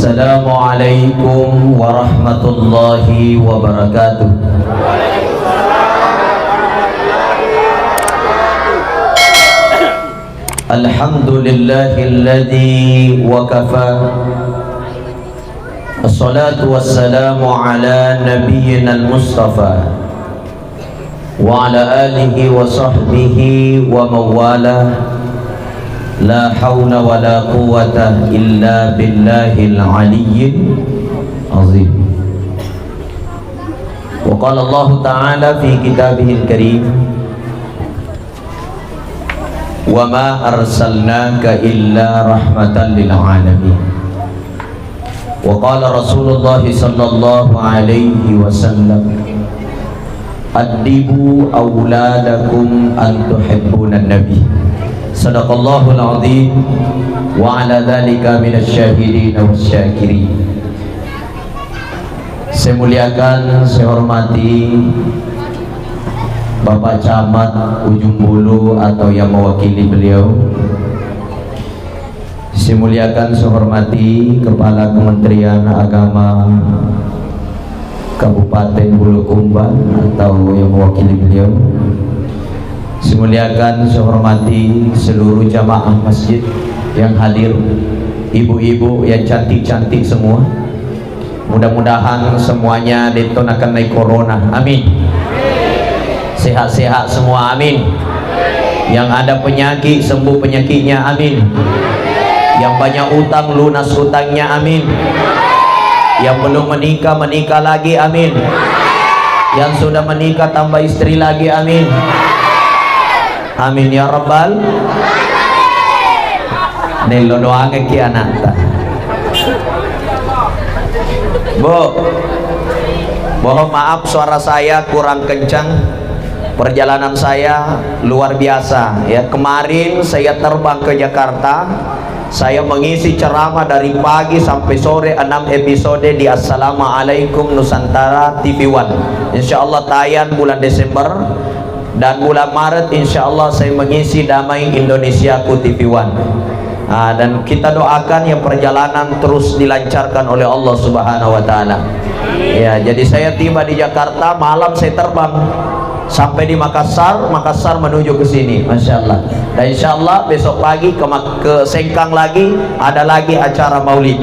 Assalamualaikum warahmatullahi wabarakatuh. Alhamdulillahilladzi wa kafa. Assalatu wassalamu ala nabiyyina al-mustafa wa ala alihi wa sahbihi wa mawalah. La hawla wa la quwwata illa billahil aliyyil azim. Wa qala Allah ta'ala fi kitabihil karim, wa ma arsalnaka illa rahmatan lil alamin. Wa qala Rasulullah sallallahu alaihi wasallam, addibu awladakum an tuhibbunan nabi. Sadaqallahul azim wa ala dzalika minasyahidin wasyakirin. Saya muliakan, saya hormati Bapak Camat Ujung Bulu atau yang mewakili beliau. Saya muliakan, saya hormati Kepala Kementerian Agama Kabupaten Bulukumba atau yang mewakili beliau. Saya muliakan, saya hormati seluruh jamaah masjid yang hadir, ibu-ibu yang cantik-cantik semua. Mudah-mudahan semuanya ditonakan naik corona, amin. Sehat-sehat semua, amin. Yang ada penyakit sembuh penyakitnya, amin. Yang banyak utang lunas utangnya, amin. Yang belum menikah menikah lagi, amin. Yang sudah menikah tambah istri lagi, amin. Amin ya rabbal. Nelo doangan ki anak. Bu, mohon maaf suara saya kurang kencang. Perjalanan saya luar biasa ya. Kemarin saya terbang ke Jakarta. Saya mengisi ceramah dari pagi sampai sore, 6 episode di Assalamualaikum Nusantara TV One. Insyaallah tayang bulan Desember. Dan bulan Maret insya Allah saya mengisi Damai Indonesia ku TV One. Dan kita doakan ya perjalanan terus dilancarkan oleh Allah Subhanahu wa taala. Ya, jadi saya tiba di Jakarta, malam saya terbang sampai di Makassar, Makassar menuju ke sini, Masya Allah. Dan insya Allah besok pagi ke Sengkang lagi, ada lagi acara maulid.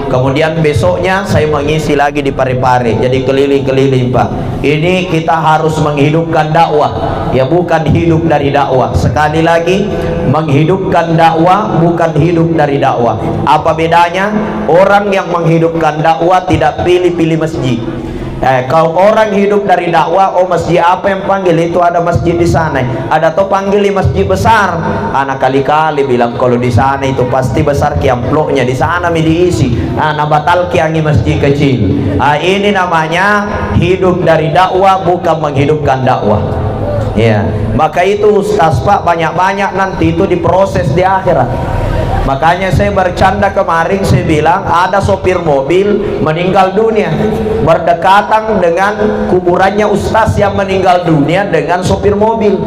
Kemudian besoknya saya mengisi lagi di Parepare. Jadi keliling-keliling Pak. Ini kita harus menghidupkan dakwah, ya bukan hidup dari dakwah. Sekali lagi, menghidupkan dakwah bukan hidup dari dakwah. Apa bedanya? Orang yang menghidupkan dakwah tidak pilih-pilih masjid. Kalau orang hidup dari dakwah, oh masjid apa yang panggil, itu ada masjid di sana. Ada tuh panggil di masjid besar. Anak kali-kali bilang kalau di sana itu pasti besar kiamploknya, di sana mi diisi. Anak batal kiangi masjid kecil. Ini namanya hidup dari dakwah bukan menghidupkan dakwah. Ya, maka itu Ustaz Pak banyak-banyak nanti itu diproses di akhirat. Makanya saya bercanda kemarin, saya bilang ada sopir mobil meninggal dunia berdekatan dengan kuburannya ustaz yang meninggal dunia dengan sopir mobil.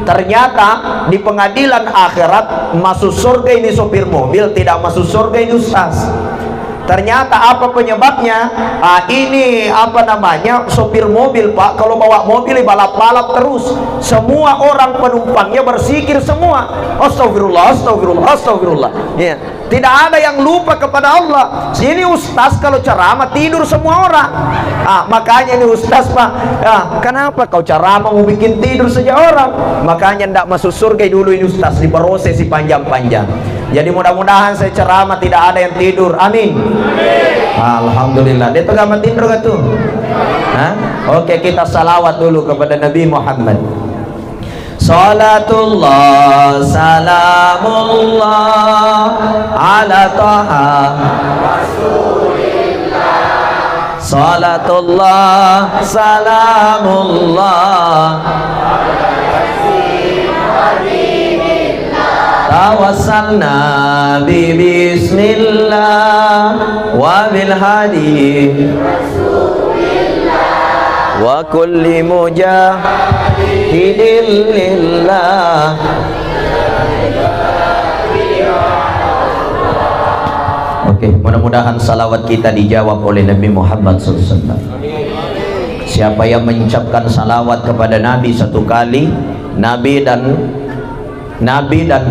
Ternyata di pengadilan akhirat masuk surga ini sopir mobil, tidak masuk surga ini ustaz. Ternyata apa penyebabnya? Ini apa namanya, sopir mobil Pak kalau bawa mobil balap-balap terus, semua orang penumpangnya bersikir semua, astagfirullah, astagfirullah, astagfirullah ya. Tidak ada yang lupa kepada Allah. Sini ustaz kalau ceramah tidur semua orang. Makanya ini ustaz Pak, kenapa kau ceramah mau bikin tidur saja orang? Makanya tidak masuk surga dulu ini ustaz, diproses panjang-panjang. Jadi mudah-mudahan saya ceramah tidak ada yang tidur, amin. Alhamdulillah. Dia tuh gak tidur gak tuh? Oke, kita salawat dulu kepada Nabi Muhammad. Salatullah salamullah ala taha Rasulillah. Salatullah salamullah tawassalna bi bismillah wa bil hadi wa kulli mujahidin lillah. Oke, Mudah-mudahan salawat kita dijawab oleh Nabi Muhammad SAW. Siapa yang mengucapkan salawat kepada Nabi satu kali, Nabi dan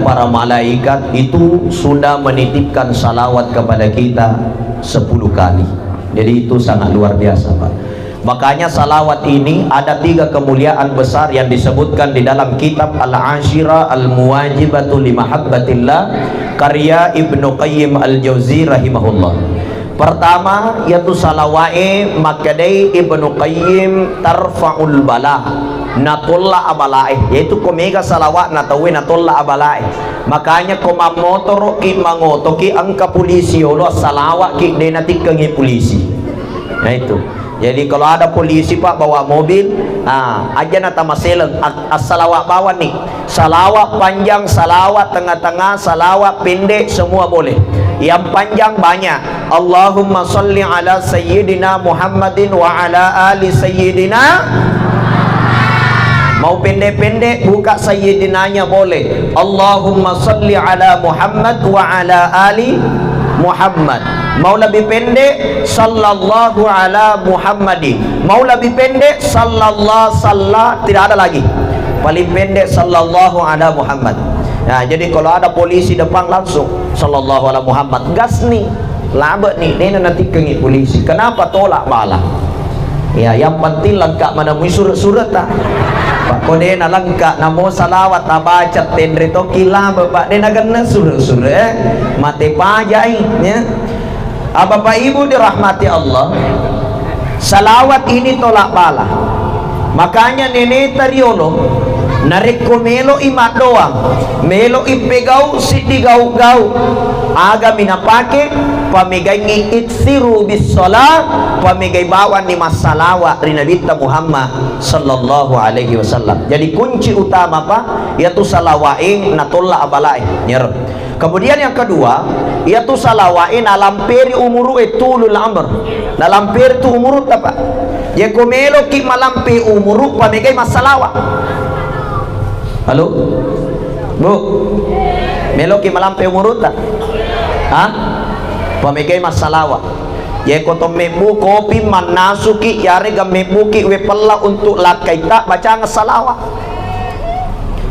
para malaikat itu sudah menitipkan salawat kepada kita 10 kali. Jadi itu sangat luar biasa, Pak. Makanya salawat ini ada 3 kemuliaan besar yang disebutkan di dalam kitab Al-Ashira Al-Muwajibatu li Mahabbatillah karya Ibnu Qayyim Al-Jauzi rahimahullah. Pertama yaitu salawae makadai Ibnu Qayyim tarfa'ul bala natulla abalae, yaitu komega salawat natawe natulla abalae. Makanya koma motor ki mangoto ki angka polisi lo salawat ki denatik kengi polisi. Nah itu. Jadi kalau ada polisi Pak bawa mobil, aja nata maseleng as-salawat bawa nih. Salawat panjang, salawat tengah-tengah, salawat pendek semua boleh. Yang panjang banyak. Allahumma sholli ala sayyidina Muhammadin wa ala ali sayyidina. Mau pendek-pendek buka sayyidinanya boleh. Allahumma sholli ala Muhammad wa ala ali Muhammad. Mau lebih pendek sallallahu ala Muhammadin. Mau lebih pendek sallallahu tidak ada lagi. Paling pendek sallallahu ala Muhammad. Nah, jadi kalau ada polisi depan langsung sallallahu ala Muhammad. Gas nih, labet nih, dia nanti kengit polisi. Kenapa tolak malah? Ya, yang penting lengkap menemui surat-surat tak. Pak kode na lengkap namo salawat na baca tendre to kila bapak dia nak surat-surat mati pajai ya. Bapak Ibu dirahmati Allah, salawat ini tolak bala. Makanya nenek tariolo narik ko melo imat doang, melo ipegau si digau-gau aga minapake pamigay ngiitsiru bis salat pamigay bawan ni masalawa rin Nabi Muhammad sallallahu alaihi wasallam. Jadi kunci utama Pak yaitu salawain natulla abalain nyer. Kemudian yang kedua yaitu salawain alamperi umuru etulul amr. Nalamperi tu umuru apa? Ya komelo ki malampi umuru pamigay masalawa. Halo? Bu? Melo ki malampi umuru ta? Ha? Pamigay masalawa. Ya koto mebu kopi manasuki yare gamebuki wepella untuk lakaita baca ngesalawa.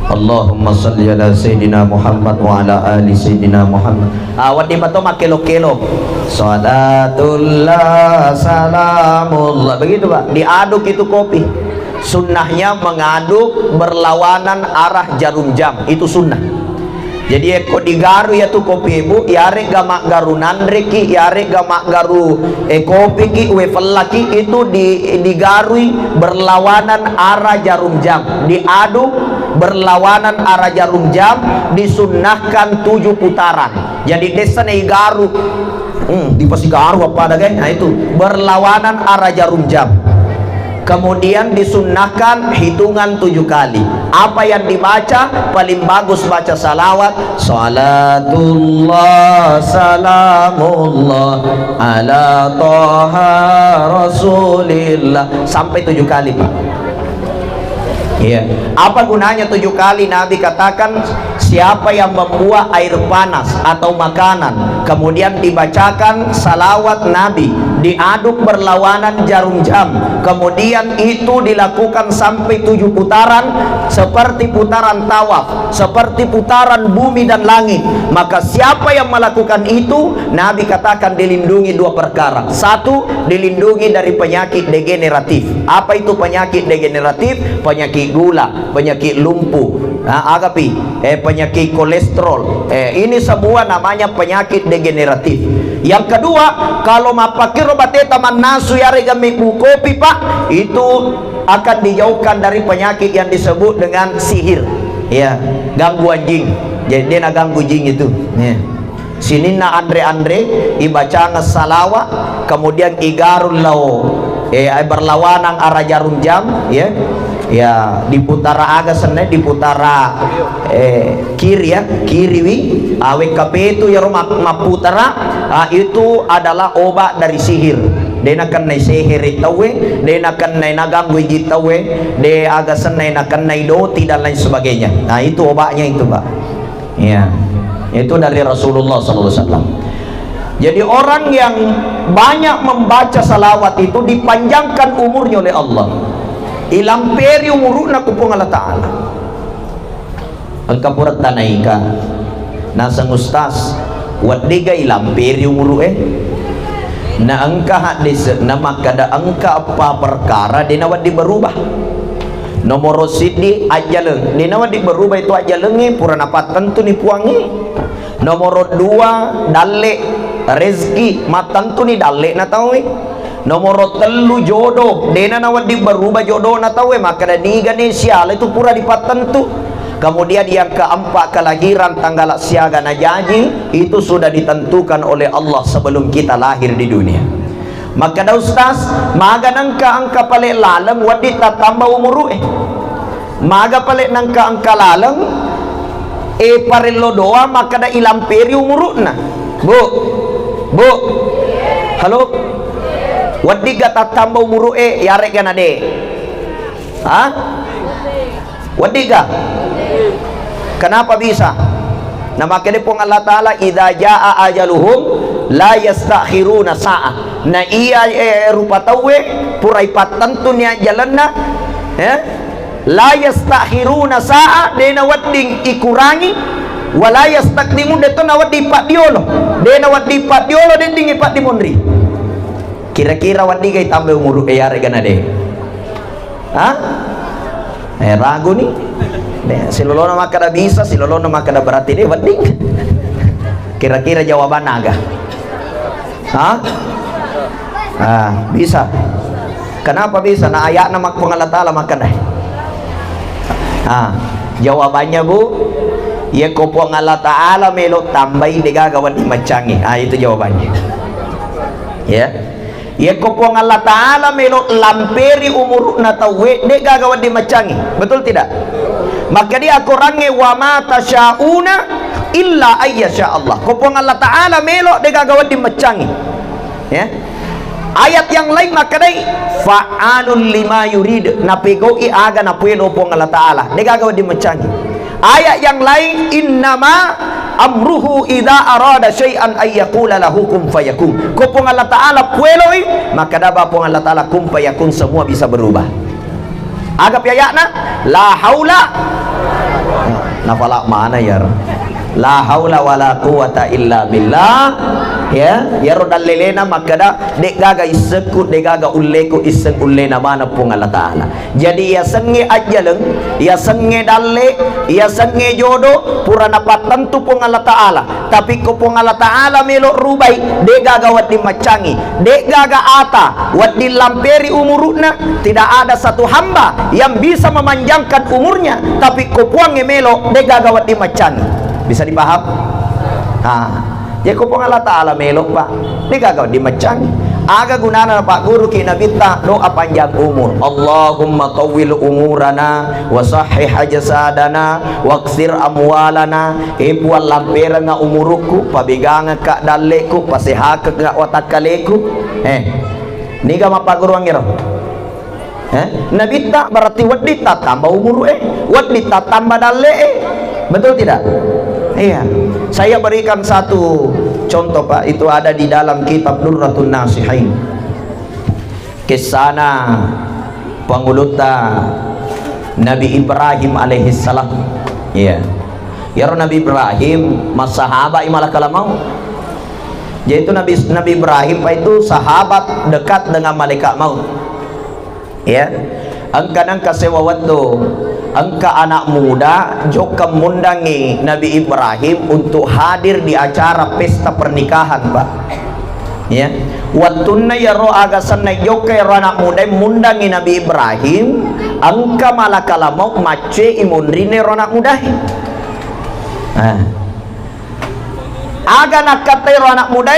Allahumma salli ala Sayyidina Muhammad wa ala ali Sayyidina Muhammad. Awat di bato makelo-kelo. Salatullah salamullah. Begitu Pak, diaduk itu kopi. Sunnahnya mengaduk berlawanan arah jarum jam. Itu sunnah. Jadi eko digaru ya tu kopi ibu yare gamak garu nandreki yare gamak garu kopi ki wefelaki itu digarui berlawanan arah jarum jam, diaduk berlawanan arah jarum jam, disunnahkan 7 putaran. Jadi desa garu di pasti garu apa ada kan? Nah itu berlawanan arah jarum jam. Kemudian disunnahkan hitungan 7 kali. Apa yang dibaca? Paling bagus baca salawat. Salatullah salamullah ala toha rasulillah sampai 7 kali Pak. Iya. Apa gunanya 7 kali? Nabi katakan siapa yang membuat air panas atau makanan kemudian dibacakan salawat Nabi, diaduk berlawanan jarum jam, kemudian itu dilakukan sampai 7 putaran seperti putaran tawaf, seperti putaran bumi dan langit, maka siapa yang melakukan itu Nabi katakan dilindungi 2 perkara. 1, dilindungi dari penyakit degeneratif. Apa itu penyakit degeneratif? Penyakit gula, penyakit lumpuh, penyakit kolesterol, ini semua namanya penyakit degeneratif. Yang kedua, kalau mapakir obateta manasu ya regami kopi Pak, itu akan dijauhkan dari penyakit yang disebut dengan sihir, ya, gangguan jin. Jadi dia nak ganggu jin itu, ya. Sini na Andre ibaca ngesalawa, kemudian igarul lau, berlawanan arah jarum jam, ya. Ya diputara aga sana diputara kiri ya kiriwi awkp itu ya rumah maputara itu adalah obat dari sihir. Dia akan naik sihir itawe, dia akan naik naganggu jitawe, dia aga sana akan naik doti dan lain sebagainya. Nah itu obatnya itu Pak. Ya itu dari Rasulullah SAW. Jadi orang yang banyak membaca salawat itu dipanjangkan umurnya oleh Allah. Ilamperi umuruna kupung Allah Ta'ala. Angka purat tanaika nasang ustas wadiga ilamperi umuru na angka hadis na makada angka apa perkara dinawad di berubah. Nomor sidi ajaleng dinawad di berubah itu ajaleng pura napatan tu ni puangi. Nomor dua dalle rezeki matan tu ni dalle na tahu. Nomor telu jodoh dena nawad di berubah jodoh na tahu maka da ni Ganesha itu pura di patan tu. Kemudian yang keempat kelahiran tanggal siaga najaji itu sudah ditentukan oleh Allah sebelum kita lahir di dunia. Maka dah ustaz maga nangka angka paling lalang wadi tambah umur maga paling nangka angka lalang parelo doa maka dah ilamperi umuruna. Bu halo wadi gata tambah umur yare kan ade wadi ga kenapa bisa? Nah makanya pun Allah Ta'ala idza jaa ajaluhum la yastakhiruna sa'ah. Nah iya rupa tawe purai patentu nya jalanna la yastakhiruna sa'ah dena wading ikurangi wala yastakdimu deto na wadi padiolo dena wadi padiolo dending ipat dimondri. Kira-kira wadi kay tambah umur yare ganade. Ragu nih. Si lolono maka dah bisa, si lolono maka dah berarti deh wading. Kira-kira jawaban naga. Bisa. Kenapa bisa? Nah ayat nama Allah Ta'ala maka dah. Jawabannya bu, ya kopong Allah Ta'ala melok tambahi degagawan dimacangi. Itu jawabannya. Ya. Ya kopong Allah Ta'ala melok lamperi umur na tawe degagawan dimacangi. Betul tidak? Maka dia kurangnya wa ma tasyauna illa ayyasha Allah. Kopong Allah Ta'ala melok degagawan dimacangi. Ya. Ayat yang lain maka dai fa'alul lima yurid napegoi aga napuelo pong Allah Ta'ala degagawan dimacangi. Ayat yang lain innama amruhu idza arada syai'an ay yaqula lahu kun fayakun. Kopong Allah Ta'ala pueloi maka daba pong Allah Ta'ala kun fayakun semua bisa berubah. Agap ayatna la haula nafala mana ya la haula wala quwata illa billah ya rodal lelena makada dek gaga isekut dek gaga ulleku iseng ullena mana pun Allah Ta'ala. Jadi ya senge ajaleng ya senge dalle ya senge jodoh pura napat tentu pun Allah Ta'ala tapi ko pun Allah Ta'ala melok rubai dek gaga wat dimacangi dek gaga ata wat dilamperi umuruna. Tidak ada satu hamba yang bisa memanjangkan umurnya tapi ko puang melok dek gaga wat dimacangi. Bisa dipaham? Ya kupong Allah Ta'ala melok pak ini gagawin dimacang aga gunana pak guru kina kita doa panjang umur. Allahumma tawil umurana wa sahih hajasadana wa ksir amwalana ipuan lampera nga umuruku pabiganga ka daleku pasihaka nga watakaleku ini gama pak guru angiro nabita berarti wadita tambah umur wadita tambah dale betul tidak? Iya, saya berikan satu contoh pak, itu ada di dalam kitab Durratun Nasihin. Kisana panguluta Nabi Ibrahim alaihissalam. Iya, ya Nabi Ibrahim mas sahabat imalah kalamau. Yaitu Nabi Ibrahim pak itu sahabat dekat dengan malaikat maut. Ya, angka sewawat angka anak muda joka mundangi Nabi Ibrahim untuk hadir di acara pesta pernikahan pak ya wattuna ya ro agasan na joka ya anak muda mundangi Nabi Ibrahim angka malakala mau mace imundrine ro anak muda aga nakata ro anak muda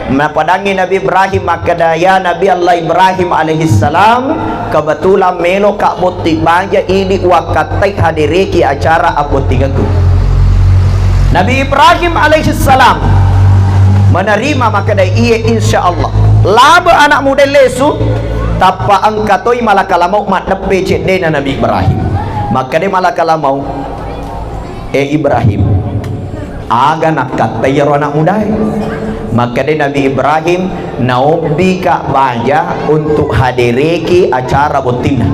mapadangi Nabi Ibrahim maka daya Nabi Allah Ibrahim alaihissalam kebetulan melo kak botik baja ini wakatai hadiriki acara abotigaku. Nabi Ibrahim alaihissalam menerima maka daya iya insyaallah laba anak muda lesu tapa angkatoi malakala mau matnepe cedena Nabi Ibrahim maka daya malakala mau Ibrahim aga nakatai anak muda Maka dia Nabi Ibrahim naobi ka baja untuk hadiriki acara botina.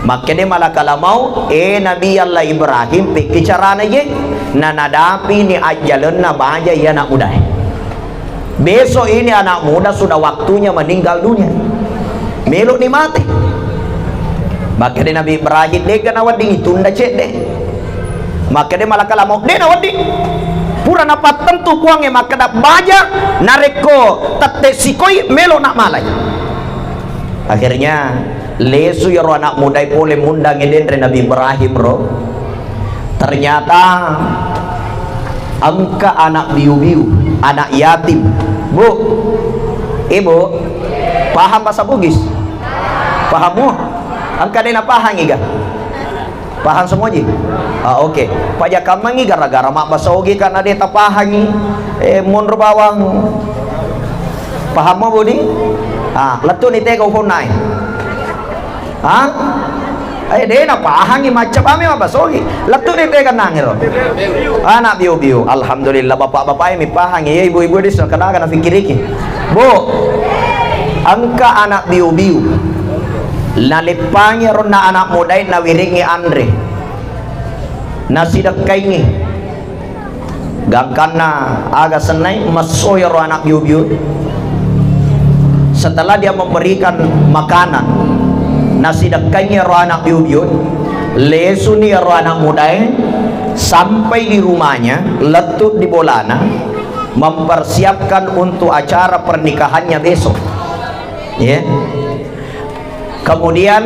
Maka dia malah kalau mau Nabi Allah Ibrahim pikir caranya je na nadapi ni ajalan na baja ya anak muda. Besok ini anak muda sudah waktunya meninggal dunia, meluk ni mati. Maka dia Nabi Ibrahim dia kan awak ding itu ndak cek deh. Maka dia malah kalau mau dia awak ding pura napat tentu kuangnya maka dak baja nareko tete sikoi meluk nak malai. Akhirnya lesu ya anak muda boleh mundang eden Nabi Ibrahim ro. Ternyata angka anak biu-biu, anak yatim. Bu, ibu paham bahasa Bugis? Paham mu? Angka dia paham iga? Paham semua je? Oke. Pajak kamangi gara-gara mak bahasa Ogi karena dia tak paham. Mundur bawang. Paham mu budi? Letu ni tega ukun naik. Dia nak paham macam apa mah bahasa Ogi. Letu ni tega nangir. Anak biu-biu. Alhamdulillah bapak-bapak ini paham ya ibu-ibu di sana kena fikir iki. Bu, angka anak biu-biu. Nalipangnya rona anak muda na wiringi Andre nasidak kaingi gangkana agak senai masoy ro anak biu-biu. Setelah dia memberikan makanan nasidak kaingi ro anak biu-biu lesuni ro anak muda sampai di rumahnya letut di bolana mempersiapkan untuk acara pernikahannya besok ya. Kemudian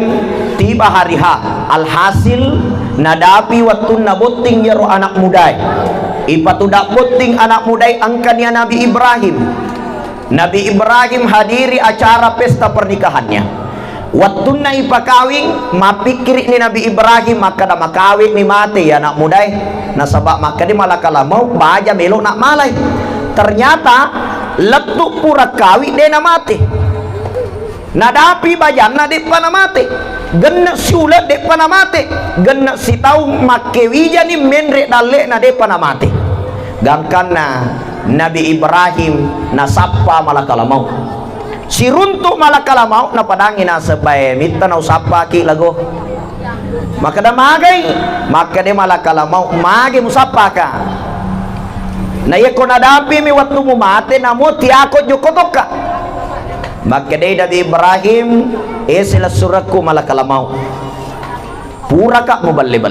tiba hari H, alhasil nadapi waktu naboting ya roh anak muda. Ipatu dak boting anak muda angkanya Nabi Ibrahim. Nabi Ibrahim hadiri acara pesta pernikahannya. Waktu na ipakawing mapikir ni Nabi Ibrahim maka dah makawin ni mati ya anak muda. Nasabak maka di malah kalau mau baja melok nak malai. Ternyata letuk pura kawi dia nak mati. Nadapi bajan na dek pana mati genna sulat dek pana mati genna si tahu make wija ni menrek dalek na dek pana mati gangkana Nabi Ibrahim na sapa malakala mau si runtuk malakala mau na padangi na sebae mita na usapa ki lago maka da magay maka de malakala mau magi musapa ka na ye ko nadapi mi waktu mu mati na mo tiakot jokotoka. Maka dia Nabi Ibrahim sila suratku malah kalau mau pura kak mau balik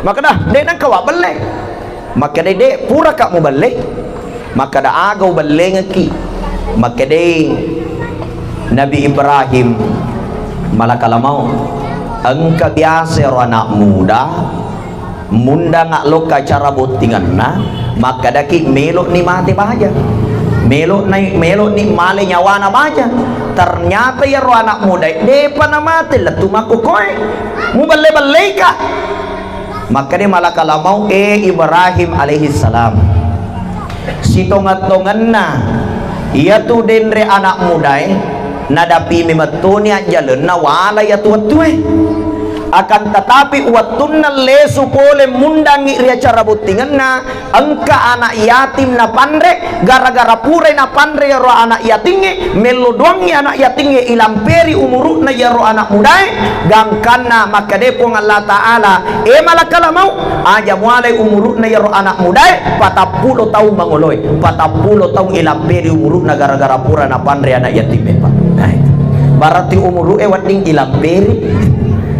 maka dah dia nak kawak balik maka dia pura kak mau balik maka dah agau balik ngaki maka dia Nabi Ibrahim malah kalau mau engkau biasa anak muda munda ngak lo cara botingan na maka daki melok ni mati bahagia melok ni male nyawa na baca ternyata ya ro anak muda depa na mati letu maku koe mu balle ka maka dia malah kalau mau Ibrahim alaihi salam si tongan na ia tu denre anak muda nadapi memetuni jalan na wala ya tuwe akan tetapi watunna lesu pole mundangi ria cara butingan na angka anak yatim na pandre gara-gara pure na pandre ya ro anak yatinge melodwangi anak yatinge ilamperi umurut na ya ro anak mudai gangkana maka depong Allah Ta'ala malakala mau aja mulai umurut na ya ro anak mudai 40 tahun mangoloy 40 tahun ilamperi umurut na gara-gara pura na pandre anak yatim pak nah itu berarti umurut wading ilamperi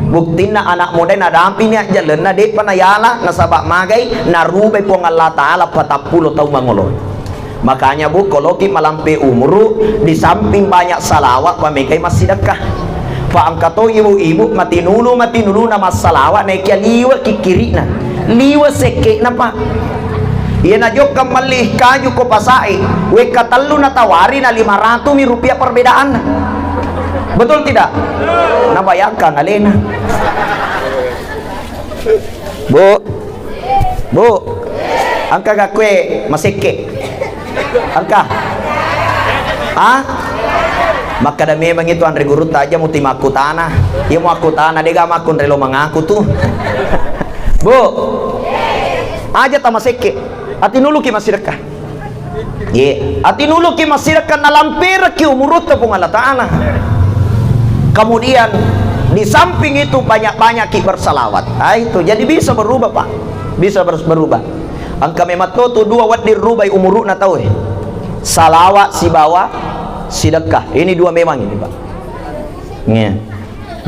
bukti na anak muda na dampi niya jalan na dek panayala na sabak magay na rubay pong Allah Ta'ala 40 tahun mangoloy makanya bu kalau kita malampi umuru di samping banyak salawat pamikay masidakah paangkato ibu-ibu matinulu na masalawat na kya liwa kikiri na liwa seke na pa iya na jok kamalih kayo ko pasai we katalo na tawari na 500 rupiah perbedaan na betul tidak? Nabayangkan alena bu angka gakwe masike angka maka dah memang itu Andre guru aja muti maku tanah ia mau aku tanah dia gak makun relo mengaku tuh bu aja tak masike hati nulu ki masih dekat Atinulog ki masirakan na lampir ki umurut na pong Allah Ta'ala. Kemudian di samping itu banyak-banyak ki bersalawat. Itu jadi bisa berubah Pak, bisa berubah. Ang kami matoto dua wat dirubay umurut na tau salawat si bawa sedekah. Ini dua memang ini Pak.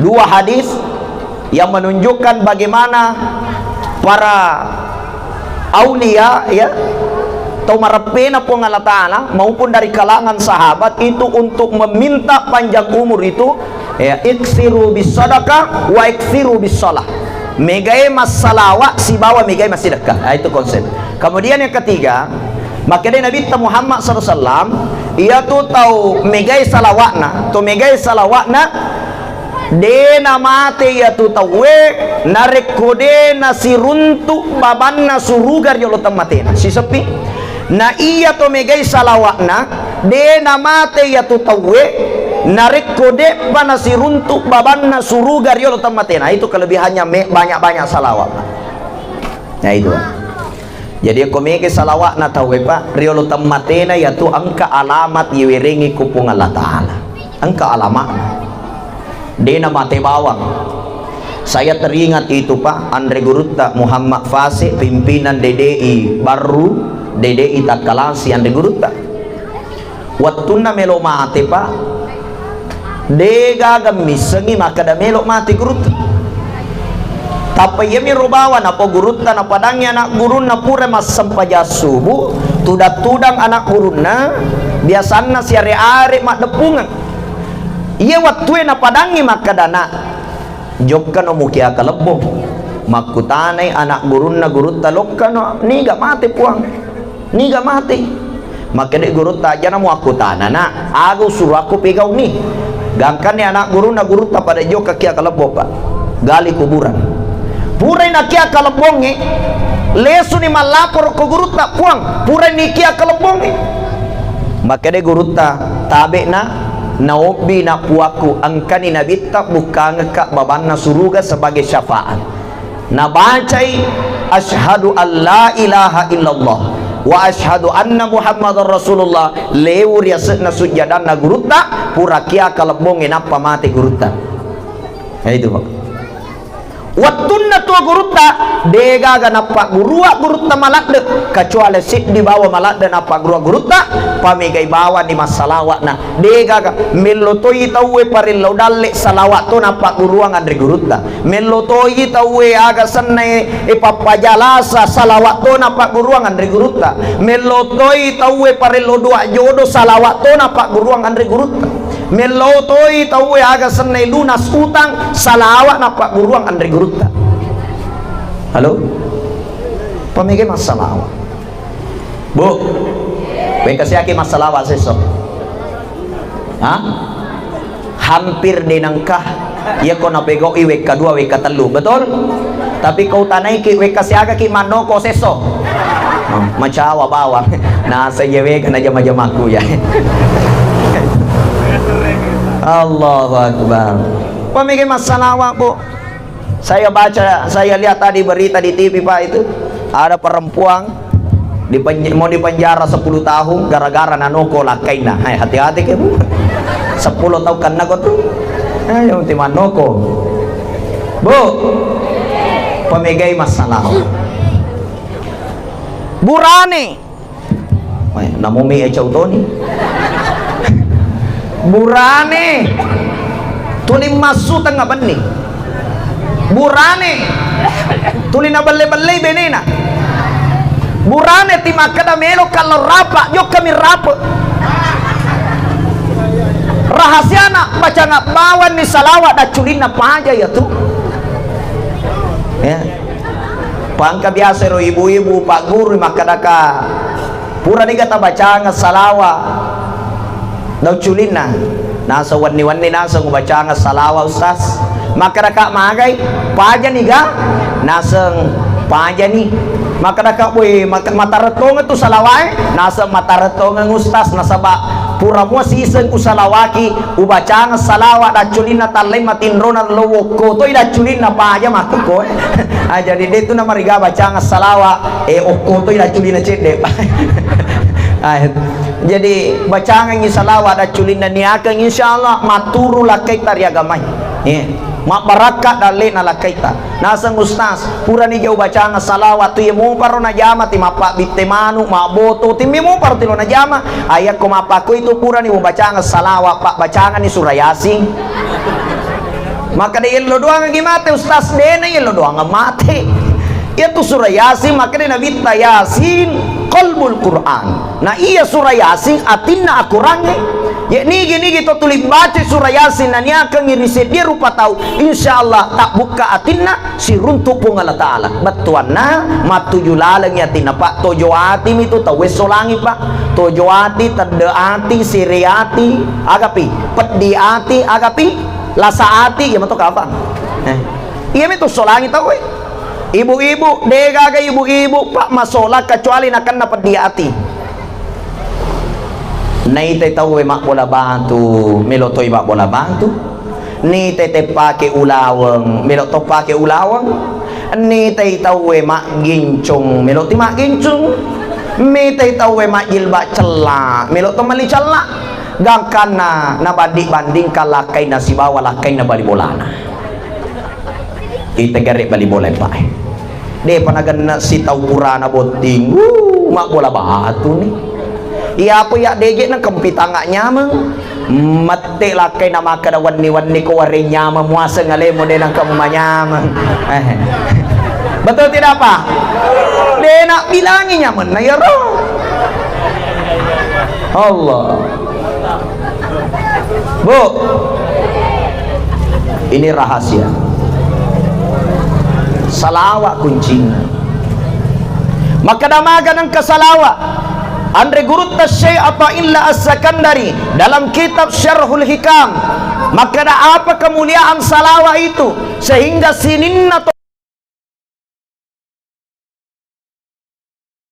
Dua hadis yang menunjukkan bagaimana para aulia ya atau marapena po ng Allah Ta'ala maupun dari kalangan sahabat itu untuk meminta panjang umur itu ya, iksiru bis sadaqah wa iksiru bis salah, megay mas salawa si bawa megay mas sedekah. Itu konsep. Kemudian yang ketiga, makanya Nabi Muhammad SAW ia tuh tahu megay salawatna to megay salawatna dena mate ya tu tawe narekode na siruntuk babanna surugar yolo tamatena si sepi na iya to megay salawatna dena mate ya tu tawe narekode bana siruntuk babanna surugar yolo tamatena. Itu kelebihannya banyak-banyak salawat. Nah itu. Jadi ako megay salawat na tawe pa riolo tamatena ya tu angka alamat yiwiringi kupung Allah Ta'ala. Angka alamat Dena mate bawang. Saya teringat itu Pak Andre Gurutta Muhammad Fasih, pimpinan DDI baru DDI Takalasi Andre Gurutta. Wattuna melo mate Pak dega gamisengi maka da melo mate Gurutta. Tapi yemi robawan apa Gurutta na padangnya anak gurun na pura mas sampaja subuh tudang anak gurunna biasana si are mak depungan. Iya waktu na padangi makadana jokkan o mukia kalebo makutanay anak gurun na gurut talok no niga mati puang niga mati makade gurut aja na mo akutana na agaw suruh aku pegaw ni gangkan ni anak gurun na gurut ta pada jok kia kalebo Pak gali kuburan puray na kia kalebongi leso ni malapor ko gurut na puang puray ni kia kalebongi makade gurut ta tabe na naobi na puaku angkani nabita bukan ngeka babanna suruga sebagai syafaat nabacai ashadu an la ilaha illallah wa ashadu anna muhammadar rasulullah lewur yasna sujadan na gurutta purakia kalebongin apa mati gurutta. Nah itu Pak wattunna tua gurutta dega ganapa gurua gurutta malakde kecuali sit di bawah malakde napa gurutta pamigay bawa ni masalawat na dega ga melotoi tawe parillo dalle salawat to napa guruang andre gurutta melotoi tawe aga sanne ipapajalasa salawat to napa guruang andre gurutta melotoi tawe parillo dua jodo salawat to napa guruang andre gurutta melotoi tawe aga sanne lunas utang salawat napa guruang andre gurutta. Halo pamigay masalawat Bu kasi aki masalawat sesok hampir dinangkah ya ko napego iwek kadua wek katelu betul tapi kau tanay ki wek kasi aga ki manoko sesok macawa bawang nasa yewe kana jama-jamaku ya Allahu Akbar pamigay masalawat Bu. Saya baca, saya lihat tadi berita di TV Pak itu ada perempuan mau dipenjara 10 tahun gara-gara nanoko lakaina. Hai hati-hati ke Bu 10 tahun kan nago tuh yang timan noko Bu pamigay masalah burane namumi echaw toni burane tulim masu tengah bening burane tulina balle-balle benena burane timakada melo kalau rapa yo kami rapa rahasiana baca nggak bawan ni salawat da culina apa aja ya tuh ya pangka biasa ro ibu-ibu pak guru makadaka pura ni kata baca nggak salawat da culina nasa wani-wani nasa baca nggak salawat ustaz maka raka magai paja nih ga naseng paja nih maka raka boy mata retong itu salawai nasa mata retong ngustas nasaba pura mo sisen ku salawaki ubacang salawat da culina talay matinrona lowoko to ida culina paja makuko jadi itu nama riga bacang salawat okko to ida culina cede Jadi bacangan ni salawat dan culin dan niakan insyaallah maturu lakai tariagamai. Mak barakat dalik na lakai ta. Nasang ustaz pura ni jauh bacangan salawat tu ye mo paro na jama ti mapa bitte manu mak boto ti mo paro ti lo na jama. Ayak ko mapa ko itu pura ni mo bacangan salawat pak bacangan ni surah yasin. Maka dia lo doang lagi mati ustaz dena lo doang mati. Itu surah yasin maka dia nabi ta yasin qalbul Quran. Nah iya surah yasin atinna akurange. Ya nigi gitu tulis baca surah yasin dan ya akan ngirisit dia rupa tahu insyaallah tak buka atinna si runtuk pun Allah Ta'ala batuanna matuju lalang yatina pak tojo ati itu tahu solangi pak tojo ati tanda ati siri ati agapi pedi ati agapi lasa ati ya matok apa iya itu solangi tahu ibu-ibu degaga ibu-ibu pak masola kecuali nakan dapat di ati Nai te tahu mak bola bantu melotoi mak bola bantu ni te pake ulawang meloto pake ulawang ni te tahu mak gincung meloti mak gincung mi te tahu mak jilbab celak meloto mali celak gangkana na banding kalakai nasi bawa lakai na bali bolana kita garek bali bola pak de panagan si tahu purana boting mak bola batu ni iya apa ya dege na kempitanga nyamang mate lakai nama kada wani ko wari nyamang muasa ngale mo denang kamu manyamang betul tidak apa de nak bilangi nyaman na yaro Allah Bu ini rahasia salawat kuncinya maka damagan ang kasalawat Andre Guru Tasy apa illa As-Sakandari dalam kitab Syarhul Hikam maka ada apa kemuliaan salawat itu sehingga sininna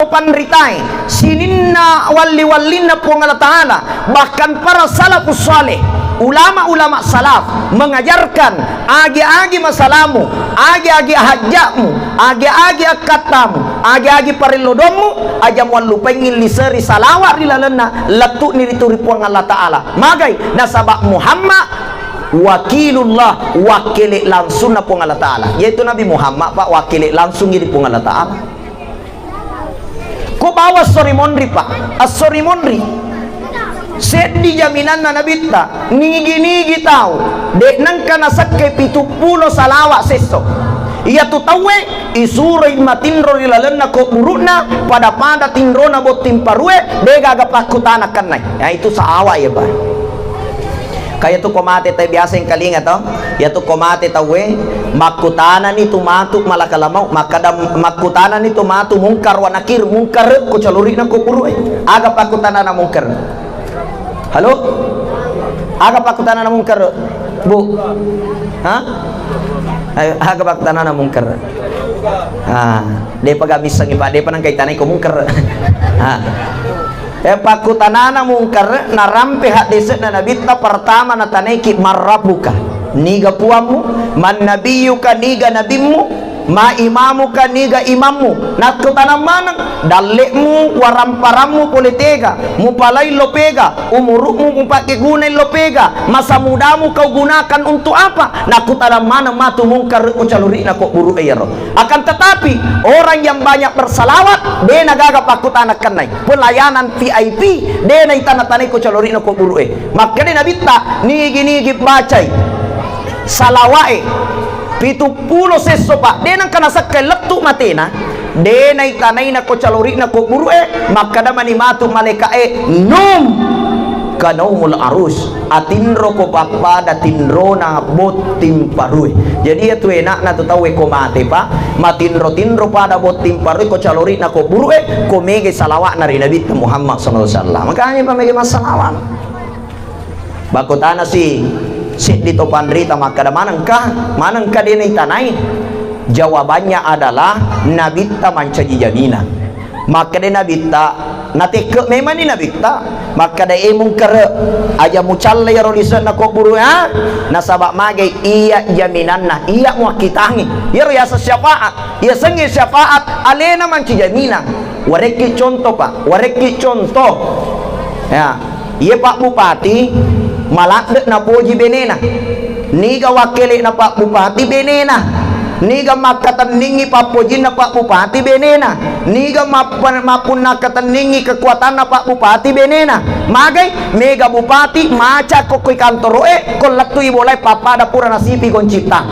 panritai sininna wali-walina pun Allah Ta'ala bahkan para salafus saleh ulama-ulama salaf mengajarkan agi-agi masalamu agi-agi hajatmu agi-agi akatamu agi-agi parilodomu aja muan lupengin liseri salawat rilalena letuk nirituri puang Allah Ta'ala magai nasabak Muhammad wakilullah wakili langsung na puang Allah Ta'ala yaitu Nabi Muhammad pak wakili langsung di puang Allah Ta'ala ko bawa sorry mondri pak sorry mondri seddi jaminan na nabita nigi tahu dek nang kana sakke 70 salawat seso iya tu tawe isurai matindro rilalena ko buruna pada tindro na botim parue dega gapakutana kanai ya itu saawa ya ba kaya tu komate tay biasa yang kalinga to ya tu komate tawe makutana ni tumatu malakalamau makadam makutana ni tumatu mungkar wa nakir mungkar ko caluri na ko burue aga pakutana na mungkar halo aga pakutana na mungkar bu ha aga pakutana na mungkar de pagamisang iba de panang kaitanay ko mungkar pakutana na mungkar narampe hadis na nabita pertama na tanay ki marabuka niga puamu man nabiyuka niga nabimu ma imamuka niga imammu nakutana manang dalekmu waramparamu politiga mupalai lopega umurukmu mupake gunai lopega masa mudamu kau gunakan untuk apa nakutana manang matu mungkar ucaluri na kok buru ayaro akan tetapi orang yang banyak bersalawat de nagaga pakutana kanai pelayanan VIP de na itana-tanay ko caluri na kok buru maka de nabita nigi bacay salawae 70 seso pak denang kana sakay letu matena denay tanay na ko calori na ko burue makada manimatu malekae num kanaumul arus atinro ko papada tinro na botim parui jadi itu enak na tutawe ko mate pa matinro pada botim parui ko calori na ko burue ko mege salawat na rin Nabi Muhammad sallallahu alaihi wasallam makanya pa mege masalawat bakutana si dito pandrita maka manangka dia tanai jawabannya adalah nabita mancaji jamina maka dia nabita nateke memang ni nabita maka dia mungkar aja mucalle ya rolisan na kuburu nasabak magai iya jaminan na iya muakitangi ya syafaat ya sengi syafaat alena manci jamina wareki contoh Pak, wareki contoh ya. Iya Pak Bupati malak na poji benena, niga wakili na Pak Bupati benena, niga makataningi papojin na Pak Bupati benena, niga mapun nakataningi kekuatan na Pak Bupati benena. Magay mega Bupati maca kokoy kantoro kon lattu ibolay papada pura nasipi kon cipta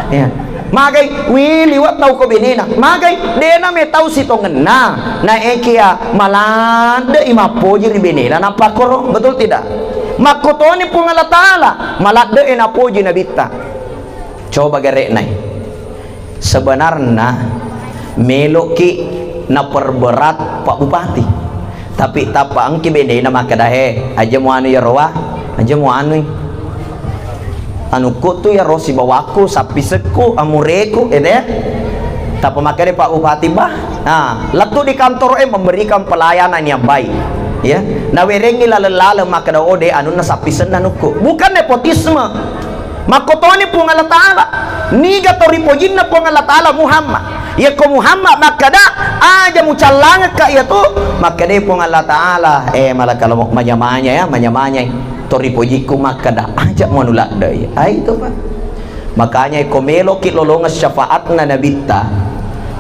ya. Magay wili wat tau ko benena, magay dena me tau sitongen na ekia malanda imapoji ri benena na pakoro, betul tidak? Makotoni pun Allah Ta'ala malada inapoji na bitta. Coba gerek nai sebenarnya meloki na perberat Pak Bupati, tapi tapa angki benena makadahe aja mu anu ya roa, aja mu anu kutu ya rosi bawaku sapi seku amureku tapa makanya Pak Bupati bah nah letu di kantor memberikan pelayanan yang baik ya. Nah werengi lala makada ode anu na sapi senanuku bukan nepotisme. Makotoni pun Allah Ta'ala niga toripojin na pun Allah Ta'ala Muhammad ya ko Muhammad makada aja mucalanga ka ya tu makada pun Allah Ta'ala malah kalau manyamanya ya manyamanya toripojiku makada aja manulak daya itu Pak. Makanya komelo ki lolongas syafaat na nabita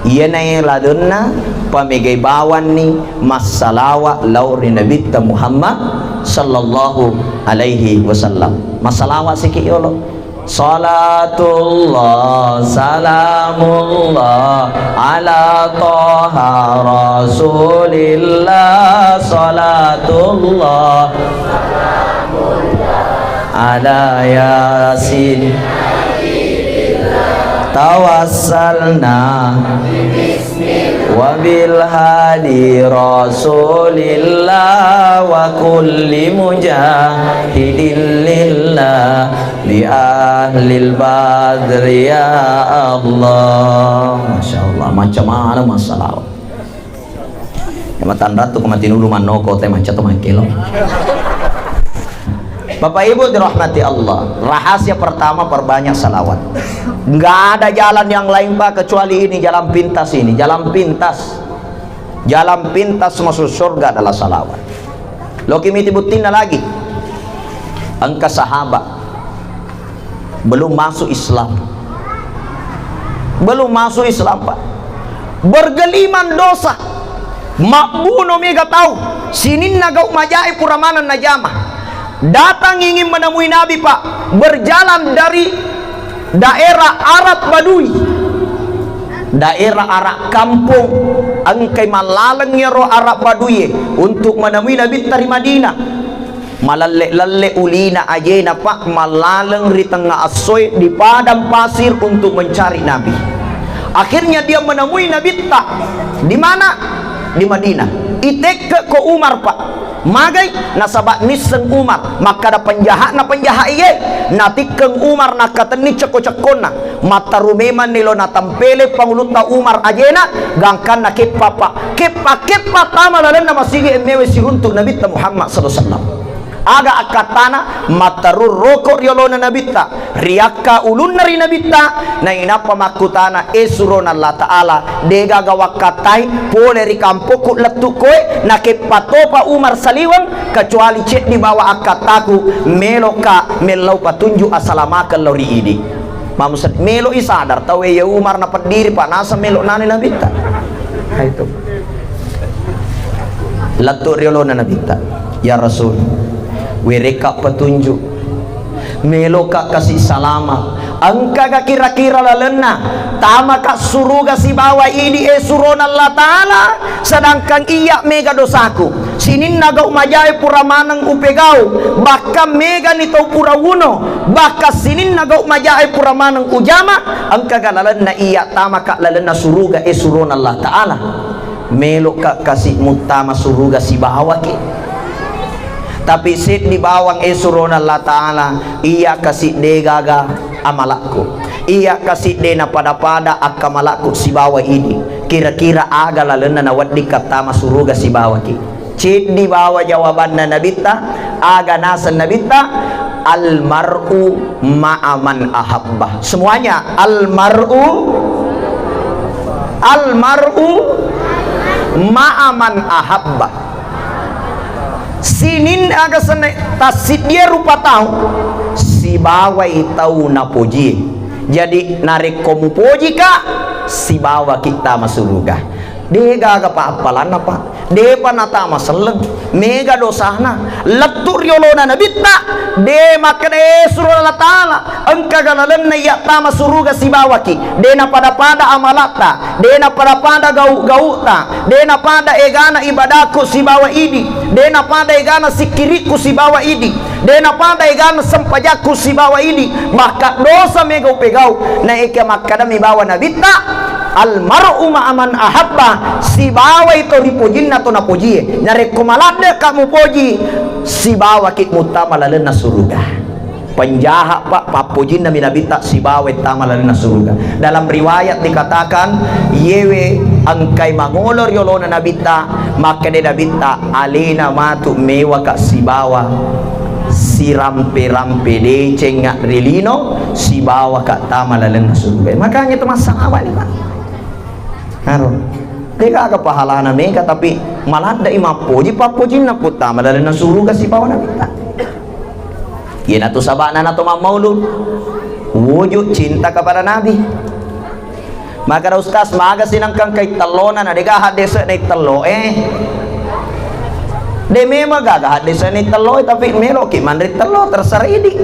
iya na yung ladonna pamigay bawan ni masalawa lauri nabita Muhammad sallallahu alaihi wasallam. Masalawa si kiyolo salatullah salamullah ala toha rasulillah salatullah ala yasin tawassalna wa bil hadi rasulillah wa kulli mujahidin lillah bi ahlil badri ya Allah. Masya Allah macam mana masalah matan ratu kemati dulu manoko teh macam tu makelo. Bapak Ibu dirahmati Allah, rahasia pertama perbanyak salawat. Nggak ada jalan yang lain Pak kecuali ini, jalan pintas ini, jalan pintas masuk surga adalah salawat. Lo kimi tibutina lagi angka sahabat belum masuk Islam Pak, bergeliman dosa makbuno mega tahu sinin nagau majai puramanan najamah datang ingin menemui Nabi Pak, berjalan dari daerah Arab Badui, daerah Arab kampung angkai malaleng yaro Arab Badui untuk menemui Nabi dari Madinah. Malalle ulina ajena Pak, malaleng di tengah asoy di padang pasir untuk mencari Nabi. Akhirnya dia menemui Nabi tak di mana? Di Madinah. Itek ke Umar Pak, magai nasabat niseng Umar maka ada penjahat iye natikeng Umar nakateni ceko-cekona mata rumeman nilo natampele panguluta Umar ajena gangkan na kepa tama lalan na masigi emewe siruntuk Nabi Muhammad sallallahu alaihi wasallam aga akatana matarur rokok yolona nabita riaka ulun nari nabita na inapa makutana esuron Allah Ta'ala dega gawakatai pole rikampoko letukoy na kepatopa Umar saliwang kecuali cek di bawah akataku meloka melau patunjuk asalamakan lori ini mamusad melo isadar tawe ya Umar na pediri Pak nasa melo nani nabita itu letuk yolona nabita ya Rasul wereka petunjuk meloka kasih salama angka ka kira-kira lalena tama ka suruga si bawa ini esuron Allah Ta'ala sedangkan iya mega dosaku sinin nagau majai puramanang upegau baka mega nito purawuno baka sinin nagau majai puramanang ujama angka ka lalena iya tama ka lalena suruga esuron Allah Ta'ala meloka kasih mutama suruga si bawa ki tapi sit di bawang esuron Allah Ta'ala iya kasih degaga amalakku iya kasih dena pada akamalakku si bawa ini kira-kira aga lalena nawad di kata masuruga si bawa ki sit di bawah jawaban nabita aga nasan nabita almar'u ma'aman ahabbah semuanya almar'u ma'aman ahabba. Sinin aga sana tasid dia rupa tahu si bawai tahu na puji. Jadi narik komu puji ka si bawa kita masuk surga. Dia gaga apa-apalan apa? Dia panata masalah mega dosana latur yolona nabita de makade surah taala engka galalan na ya tama suruga si bawaki de na pada amalata de na pada gauta de na pada egana ibadaku si bawa idi de na pada egana sikiriku si bawa idi de na pada egana sempajaku si bawa idi maka dosa mega upegau na eke makada mi bawa nabita almar'u ma'aman ahabba si bawa itu dipujin atau napuji nyari kumalada kamu puji si bawa kit mutamalalan na surga penjahat pak papujin na minabita si bawa tamalalan na surga. Dalam riwayat dikatakan yewe angkai mangolor yolona nabita maka de nabita alina matu mewa ka si bawa si rampe-rampe de cengak rilino si bawa ka tamalalan na surga. Makanya itu masalah nih pak. Haron, dia kagak pahala na mega tapi malah ada imam puji papuji na puta malah na suruh kasih bawa na kita. Ia natu sabana natu maulud wujud cinta kepada Nabi. Maka ustaz maga sinangkang kay talona na dega hadesa na talo de memang gaga hadesa na talo tapi melo ki manrit talo terserah ini.